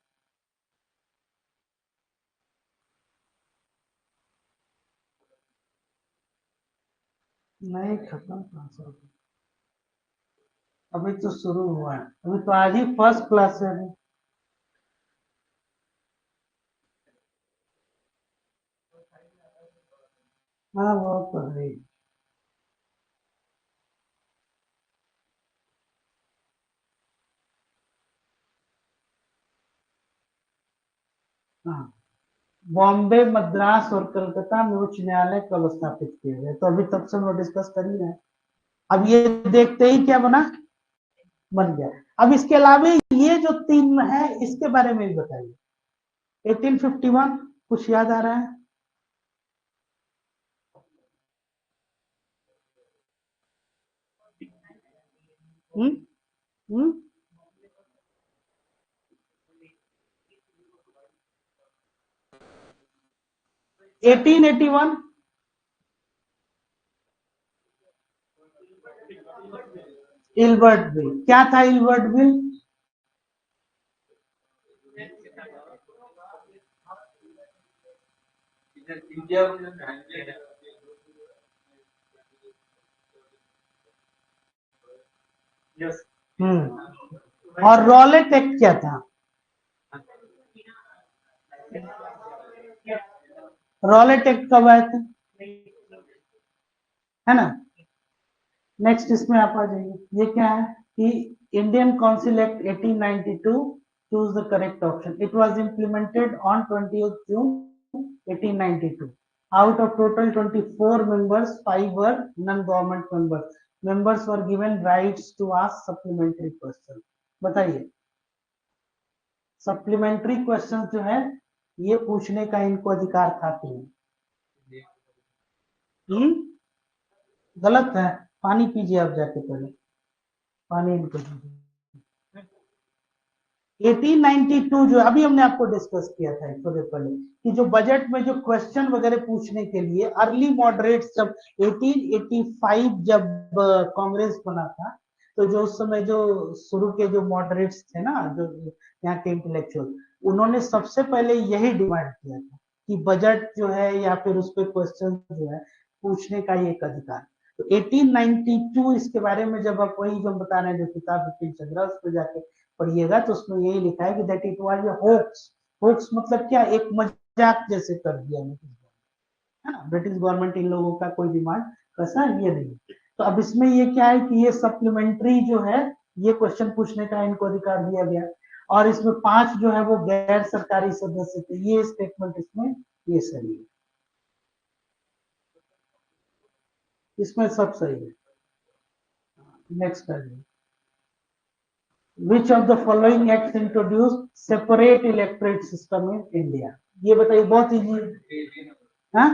नहीं, खत्म कहाँ से होगा? अभी तो शुरू हुआ है, अभी तो आज ही फर्स्ट क्लास है अभी। हाँ वो तो है ही। हाँ, बॉम्बे, मद्रास और कलकत्ता में उच्च न्यायालय कब स्थापित किए गए, तो अभी तक से हम लोग डिस्कस कर ही रहे हैं। अब ये देखते ही क्या बना, बन गया। अब इसके अलावा ये जो 3 है इसके बारे में भी बताइए। 1851 कुछ याद आ रहा है। हम्म हम्म 1881 इल्बर्ट बिल, क्या था इल्बर्ट बिल। और रॉलेट एक्ट क्या था। रॉलेट एक्ट कब आया था, है ना। नेक्स्ट इसमें आप आ जाइए, ये क्या है कि Indian council act 1892, choose the correct option. It was implemented on 20th June 1892। Out of total 24 members, 5 were non-government members. Members were given rights to ask supplementary questions. बताइए, सप्लीमेंट्री क्वेश्चन जो है ये पूछने का इनको अधिकार था कि नहीं। गलत है। पानी पीजिए आप जाके पहले, पानी इनको दीजिए। 1892 जो अभी हमने आपको डिस्कस किया था थोड़े पहले, कि जो बजट में जो क्वेश्चन वगैरह पूछने के लिए अर्ली मॉडरेट्स, जब 1885 जब कांग्रेस बना था, तो जो उस समय जो शुरू के जो मॉडरेट्स थे ना, जो यहाँ के इंटेलेक्चुअल, उन्होंने सबसे पहले यही डिमांड किया था कि बजट जो है या फिर उस पर क्वेश्चन जो है पूछने का एक अधिकार। तो 1892 इसके बारे में जब आप वही जो बता रहे हैं, जो किताब बिपिन चंद्रा, उस पर जाके पढ़िएगा तो उसमें यही लिखा है कि that it was a hoax. Hoax मतलब क्या, एक मजाक जैसे कर दिया, है ना। ब्रिटिश गवर्नमेंट इन लोगों का कोई डिमांड कैसा ये नहीं। तो अब इसमें ये क्या है कि ये सप्लीमेंट्री जो है ये क्वेश्चन पूछने का इनको अधिकार दिया गया, और इसमें 5 जो है वो गैर सरकारी सदस्य थे। ये स्टेटमेंट इसमें ये सही है, इसमें सब सही है। नेक्स्ट है, विच of the following act introduce separate electorate system in India. ये बताइए, बहुत इजी है।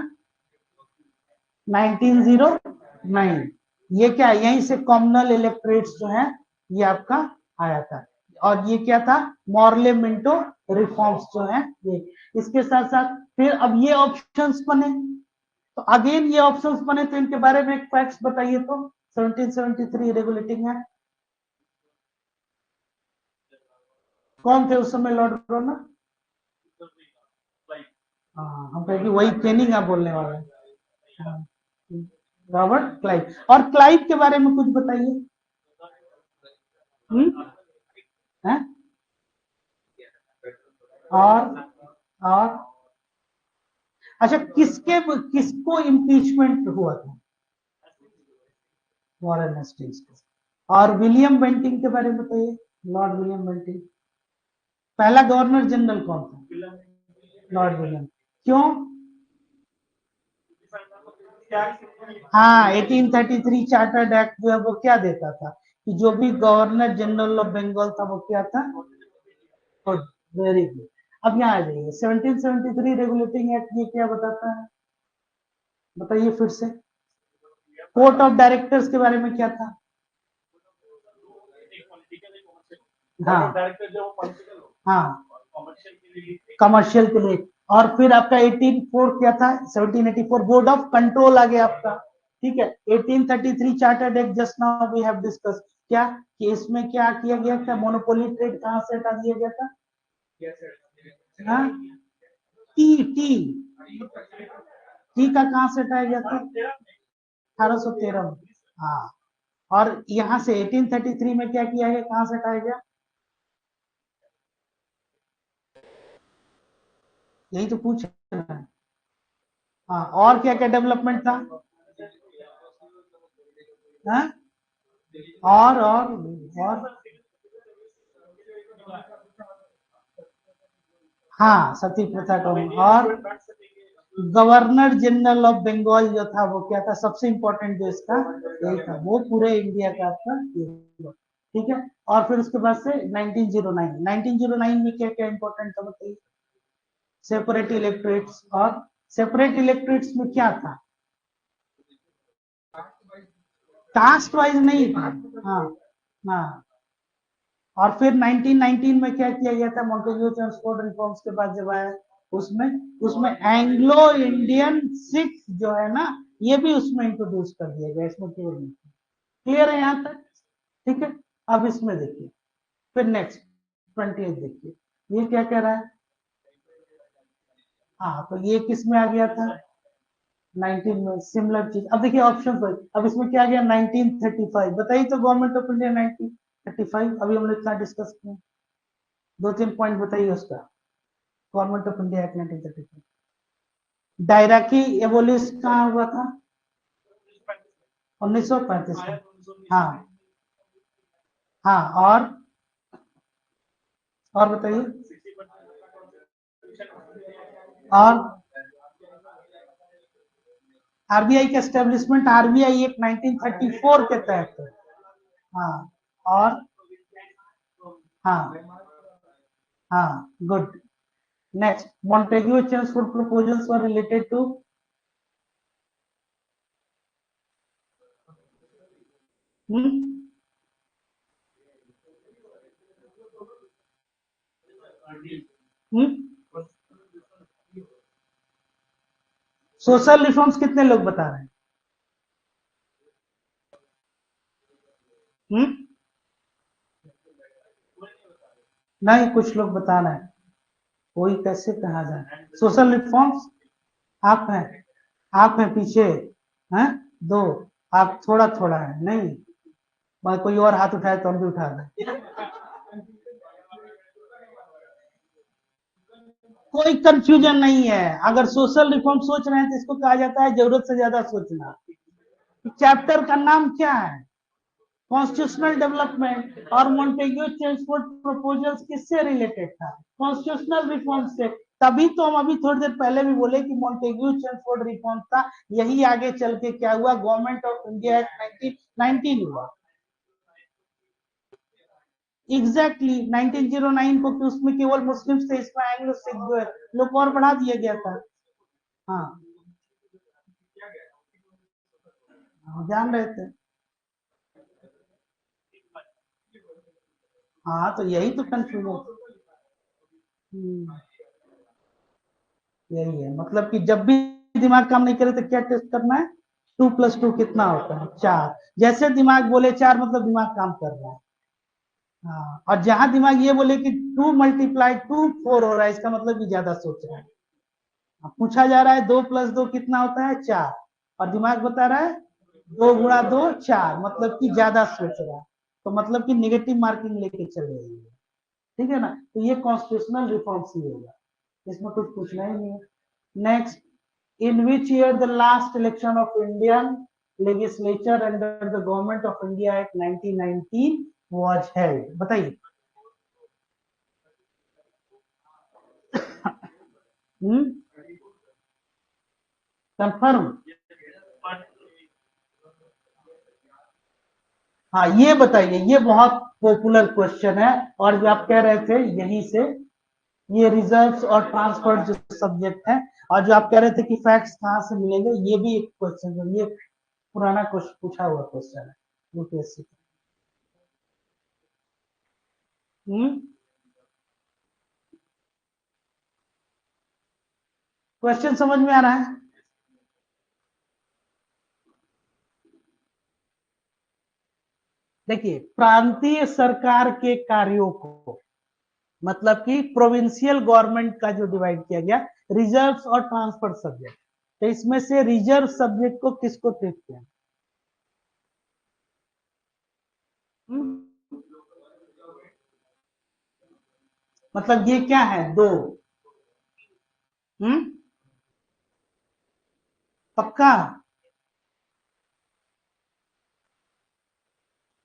1909, ये क्या है, यहीं से कॉमनल इलेक्टोरेट्स जो है ये आपका आया था। और ये क्या था, मॉर्ले मिंटो रिफॉर्म्स जो है ये। इसके साथ साथ फिर अब ये ऑप्शंस बने, तो अगेन ये ऑप्शंस बने, तो इनके बारे में एक फैक्ट्स बताइए तो। 1773 रेगुलेटिंग है, कौन थे उस समय लॉर्ड ब्रोनर। हाँ, हम कहेंगे वही कैनिंग आप बोलने वाले हैं। हाँ, रॉबर्ट क्लाइव। और क्लाइव के बारे में कुछ बताइए। हम्म है? और अच्छा, किसको इम्पीचमेंट हुआ था, वॉरेन हेस्टिंग्स को। और विलियम बेंटिंग के बारे में बताइए, लॉर्ड विलियम बेंटिंग। पहला गवर्नर जनरल कौन था, लॉर्ड विलियम। क्यों, हाँ, 1833 चार्टर्ड एक्ट जो है वो क्या देता था कि जो भी गवर्नर जनरल ऑफ बंगाल था वो क्या था, गुड, वेरी गुड। अब यहाँ आ जाइए, 1773 रेगुलेटिंग एक्ट ये क्या बताता है, बताइए फिर से। कोर्ट ऑफ डायरेक्टर्स के बारे में क्या था, हाँ हाँ, कमर्शियल के लिए। और फिर आपका 1804 क्या था, 1784 बोर्ड ऑफ कंट्रोल आ गया आपका, ठीक है। 1833 chartered act just now we have discuss, क्या कि इसमें क्या किया गया था, मोनोपोली ट्रेड कहां से हटा दिया गया था, हाँ, टी टी टी का कहां से हटाया गया था, 1813 में, हाँ। और यहां से 1833 में क्या किया गया, कहां से हटाया गया, यही तो पूछ रहा है। हाँ, और क्या क्या डेवलपमेंट था, हाँ? और हाँ, सती प्रथा को, और गवर्नर जनरल ऑफ बंगाल जो था वो क्या था, सबसे इंपॉर्टेंट जो इसका यही था, वो पूरे इंडिया का आपका ठीक है। और फिर उसके बाद से 1909 में क्या क्या इंपॉर्टेंट था बताइए, सेपरेट इलेक्टोरेट्स, और सेपरेट इलेक्टोरेट्स में क्या था, कास्ट वाइज नहीं था, हाँ हाँ। और फिर 1919 में क्या किया गया था, मॉन्टेग्यू ट्रांसपोर्ट रिफॉर्म्स के बाद जब आया, उसमें उसमें एंग्लो इंडियन सिख जो है ना, ये भी उसमें इंट्रोड्यूस कर दिया गया, इसमें केवल नहीं। क्लियर है यहाँ तक, ठीक है। अब इसमें देखिए, फिर नेक्स्ट 28 देखिए, ये क्या कह रहा है, हाँ तो ये किस में आ गया था, 19 में सिमिलर चीज। अब देखिए ऑप्शन पर, अब इसमें क्या आ गया 1935, बताइए तो गवर्नमेंट ऑफ इंडिया 1935, अभी हम लोग इतना डिस्कस किए, दो तीन पॉइंट बताइए उसका, गवर्नमेंट ऑफ इंडिया एक्ट 1935। डायरा की एबोलिश कहाँ हुआ था, 1935 में, हाँ हाँ। और बताइए, और आरबीआई का एस्टेब्लिशमेंट, आरबीआई एक 1934 के तहत, हाँ। और हाँ हाँ, good. Next, Montague Chelmsford proposals were related to, social reforms कितने लोग बता रहे हैं, हुँ? नहीं, कुछ लोग बताना है, कोई कैसे कहा जाए, सोशल रिफॉर्म्स, आप हैं, आप हैं पीछे, हैं दो, आप थोड़ा थोड़ा है नहीं, मैं कोई और हाथ उठाए तो हम भी उठा दें, कोई कंफ्यूजन नहीं है। अगर सोशल रिफॉर्म सोच रहे हैं तो इसको कहा जाता है जरूरत से ज्यादा सोचना। चैप्टर का नाम क्या है, कॉन्स्टिट्यूशनल डेवलपमेंट, और मॉन्टेग्यू चेम्सफोर्ड प्रपोजल्स किससे रिलेटेड था, कॉन्स्टिट्यूशनल रिफॉर्म से। तभी तो हम अभी थोड़ी देर पहले भी बोले कि मॉन्टेग्यू चेम्सफोर्ड रिफॉर्म था, यही आगे चल के क्या हुआ, गवर्नमेंट ऑफ इंडिया एक्ट 1919 हुआ, एग्जैक्टली 1909 को, कि उसमें केवल मुस्लिम थे, इसमें एंग्लो सिख जो है लोग और बढ़ा दिया गया था, हाँ जान रहे थे, हाँ तो यही तो कंफ्यूजन, यही है मतलब कि जब भी दिमाग काम नहीं करे तो क्या टेस्ट करना है, 2+2 कितना होता है, 4, जैसे दिमाग बोले 4 मतलब दिमाग काम कर रहा है, हाँ। और जहां दिमाग ये बोले कि 2 × 2 4 हो रहा है, इसका मतलब कि ज्यादा सोच रहा है। अब पूछा जा रहा है 2+2 कितना होता है, 4, और दिमाग बता रहा है 2 × 2 4, मतलब कि ज्यादा सोच रहा है, तो मतलब कि निगेटिव मार्किंग लेके चल रही है, ठीक है ना। तो ये कॉन्स्टिट्यूशनल रिफॉर्म्स ही होगा, इसमें कुछ पूछना ही नहीं है। Next, in which year the last election of Indian legislature under the government of India Act 1919 was held, बताइए, कंफर्म, हाँ ये बताइए, ये बहुत पॉपुलर क्वेश्चन है, और जो आप कह रहे थे यहीं से, ये रिजर्व्स और ट्रांसफर जो सब्जेक्ट है, और जो आप कह रहे थे कि फैक्ट्स कहाँ से मिलेंगे, ये भी एक क्वेश्चन है, ये पुराना क्वेश्चन पूछा हुआ क्वेश्चन है यूपीएससी का। क्वेश्चन समझ में आ रहा है? देखिए, प्रांतीय सरकार के कार्यों को, मतलब कि प्रोविंशियल गवर्नमेंट का जो डिवाइड किया गया, रिजर्व्स और ट्रांसफर सब्जेक्ट, तो इसमें से रिजर्व सब्जेक्ट को किसको देखते हैं? हम्म? मतलब ये क्या है, दो? हम्म? पक्का?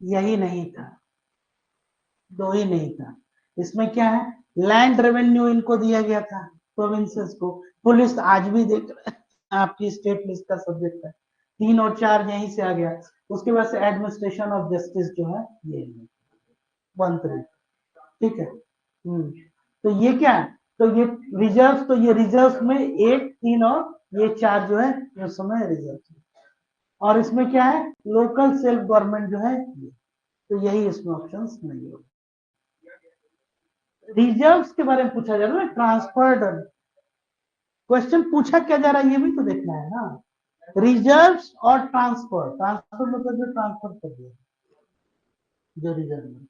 यही नहीं था, दो ही नहीं था। इसमें क्या है, लैंड रेवेन्यू इनको दिया गया था, प्रोविंसेस को। पुलिस आज भी देख रहे हैं, आपकी स्टेट लिस्ट का सब्जेक्ट है, 3 और 4 यहीं से आ गया। उसके बाद से एडमिनिस्ट्रेशन ऑफ जस्टिस जो है, ये 1 3, ठीक है। तो ये क्या है, तो ये रिजर्व, तो ये रिजर्व में 1 3 और ये 4 जो है, ये समय रिजर्व। और इसमें क्या है, लोकल सेल्फ गवर्नमेंट जो है ये, तो यही इसमें ऑप्शन नहीं है। रिजर्व्स के बारे में पूछा जा रहा है, ट्रांसफर्ड क्वेश्चन पूछा क्या जा रहा है, ये भी तो देखना है ना। रिजर्व्स और ट्रांसफर, ट्रांसफर मतलब जो ट्रांसफर कर दिया, जो रिजर्व में।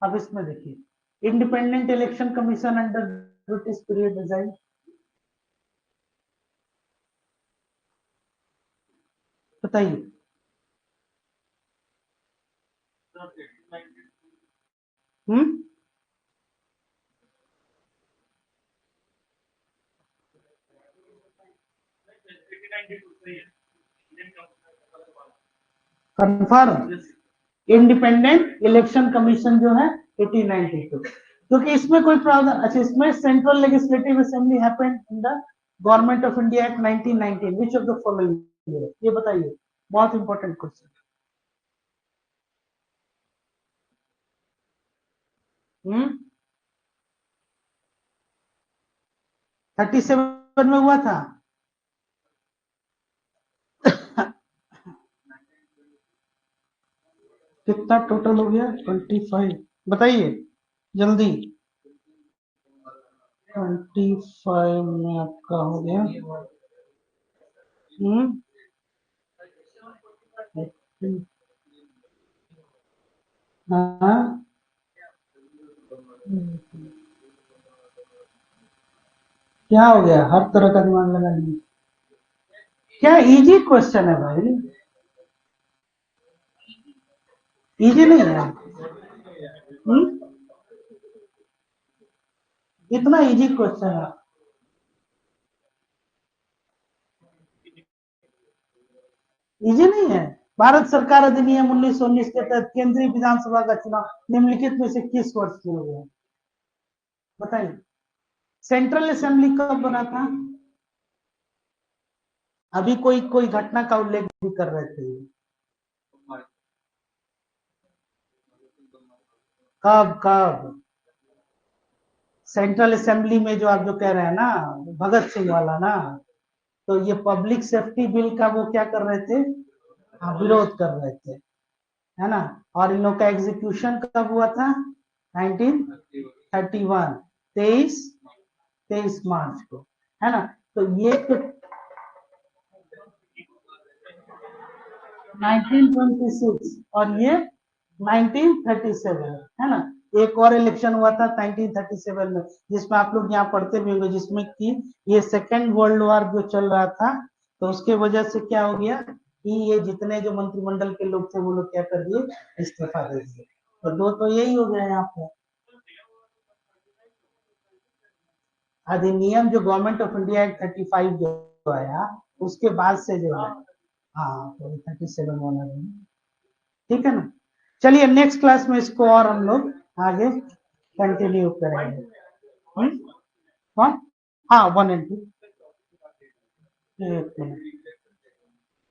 अब इसमें देखिए, independent election commission under British period design, बताइए। हम्म? कंफर्म, इंडिपेंडेंट इलेक्शन कमीशन जो है 1892, क्योंकि इसमें कोई प्रावधान, अच्छा इसमें central legislative assembly happened in the government of India act 1919, which of the following, ये बताइए, बहुत इंपॉर्टेंट क्वेश्चन। हम्म? 37 में हुआ था। कितना टोटल हो गया, 25, बताइए जल्दी। 25 में आपका हो गया। हम्म? हाँ, क्या हो गया, हर तरह का दिमाग लगा लिए। क्या इजी क्वेश्चन है भाई, इजी नहीं है। हम्म? इतना इजी क्वेश्चन है, इजी नहीं है। भारत सरकार अधिनियम 1919 के तहत केंद्रीय विधानसभा का चुनाव निम्नलिखित में से किस वर्ष किया गया, बताइए। सेंट्रल असेंबली कब बना था? अभी कोई कोई घटना का उल्लेख भी कर रहे थे, कब कब? सेंट्रल असेंबली में जो आप जो कह रहे हैं ना, भगत सिंह वाला ना, तो ये पब्लिक सेफ्टी बिल का वो क्या कर रहे थे, हाँ, विरोध कर रहे थे, है ना। और इन लोग का एग्जीक्यूशन कब हुआ था, 1931, 23 मार्च को, है ना। तो ये तो 1926, और ये 1937, है ना। एक और इलेक्शन हुआ था 1937 में, जिसमें आप लोग यहाँ पढ़ते भी होंगे, जिसमें कि ये सेकेंड वर्ल्ड वॉर जो चल रहा था, तो उसके वजह से क्या हो गया कि ये जितने जो मंत्रिमंडल के लोग थे, वो लोग क्या कर दिए, इस्तीफा दे दिए। तो दो तो यही हो गया यहाँ पे। अधिनियम जो गवर्नमेंट ऑफ इंडिया एक्ट 35 जो आया, उसके बाद से जो है, हाँ, तो 37 वाला है, ठीक है ना। चलिए नेक्स्ट क्लास में इसको और हम लोग आगे कंटिन्यू करेंगे। कौन? हाँ, 1 and 2, एक मिनट।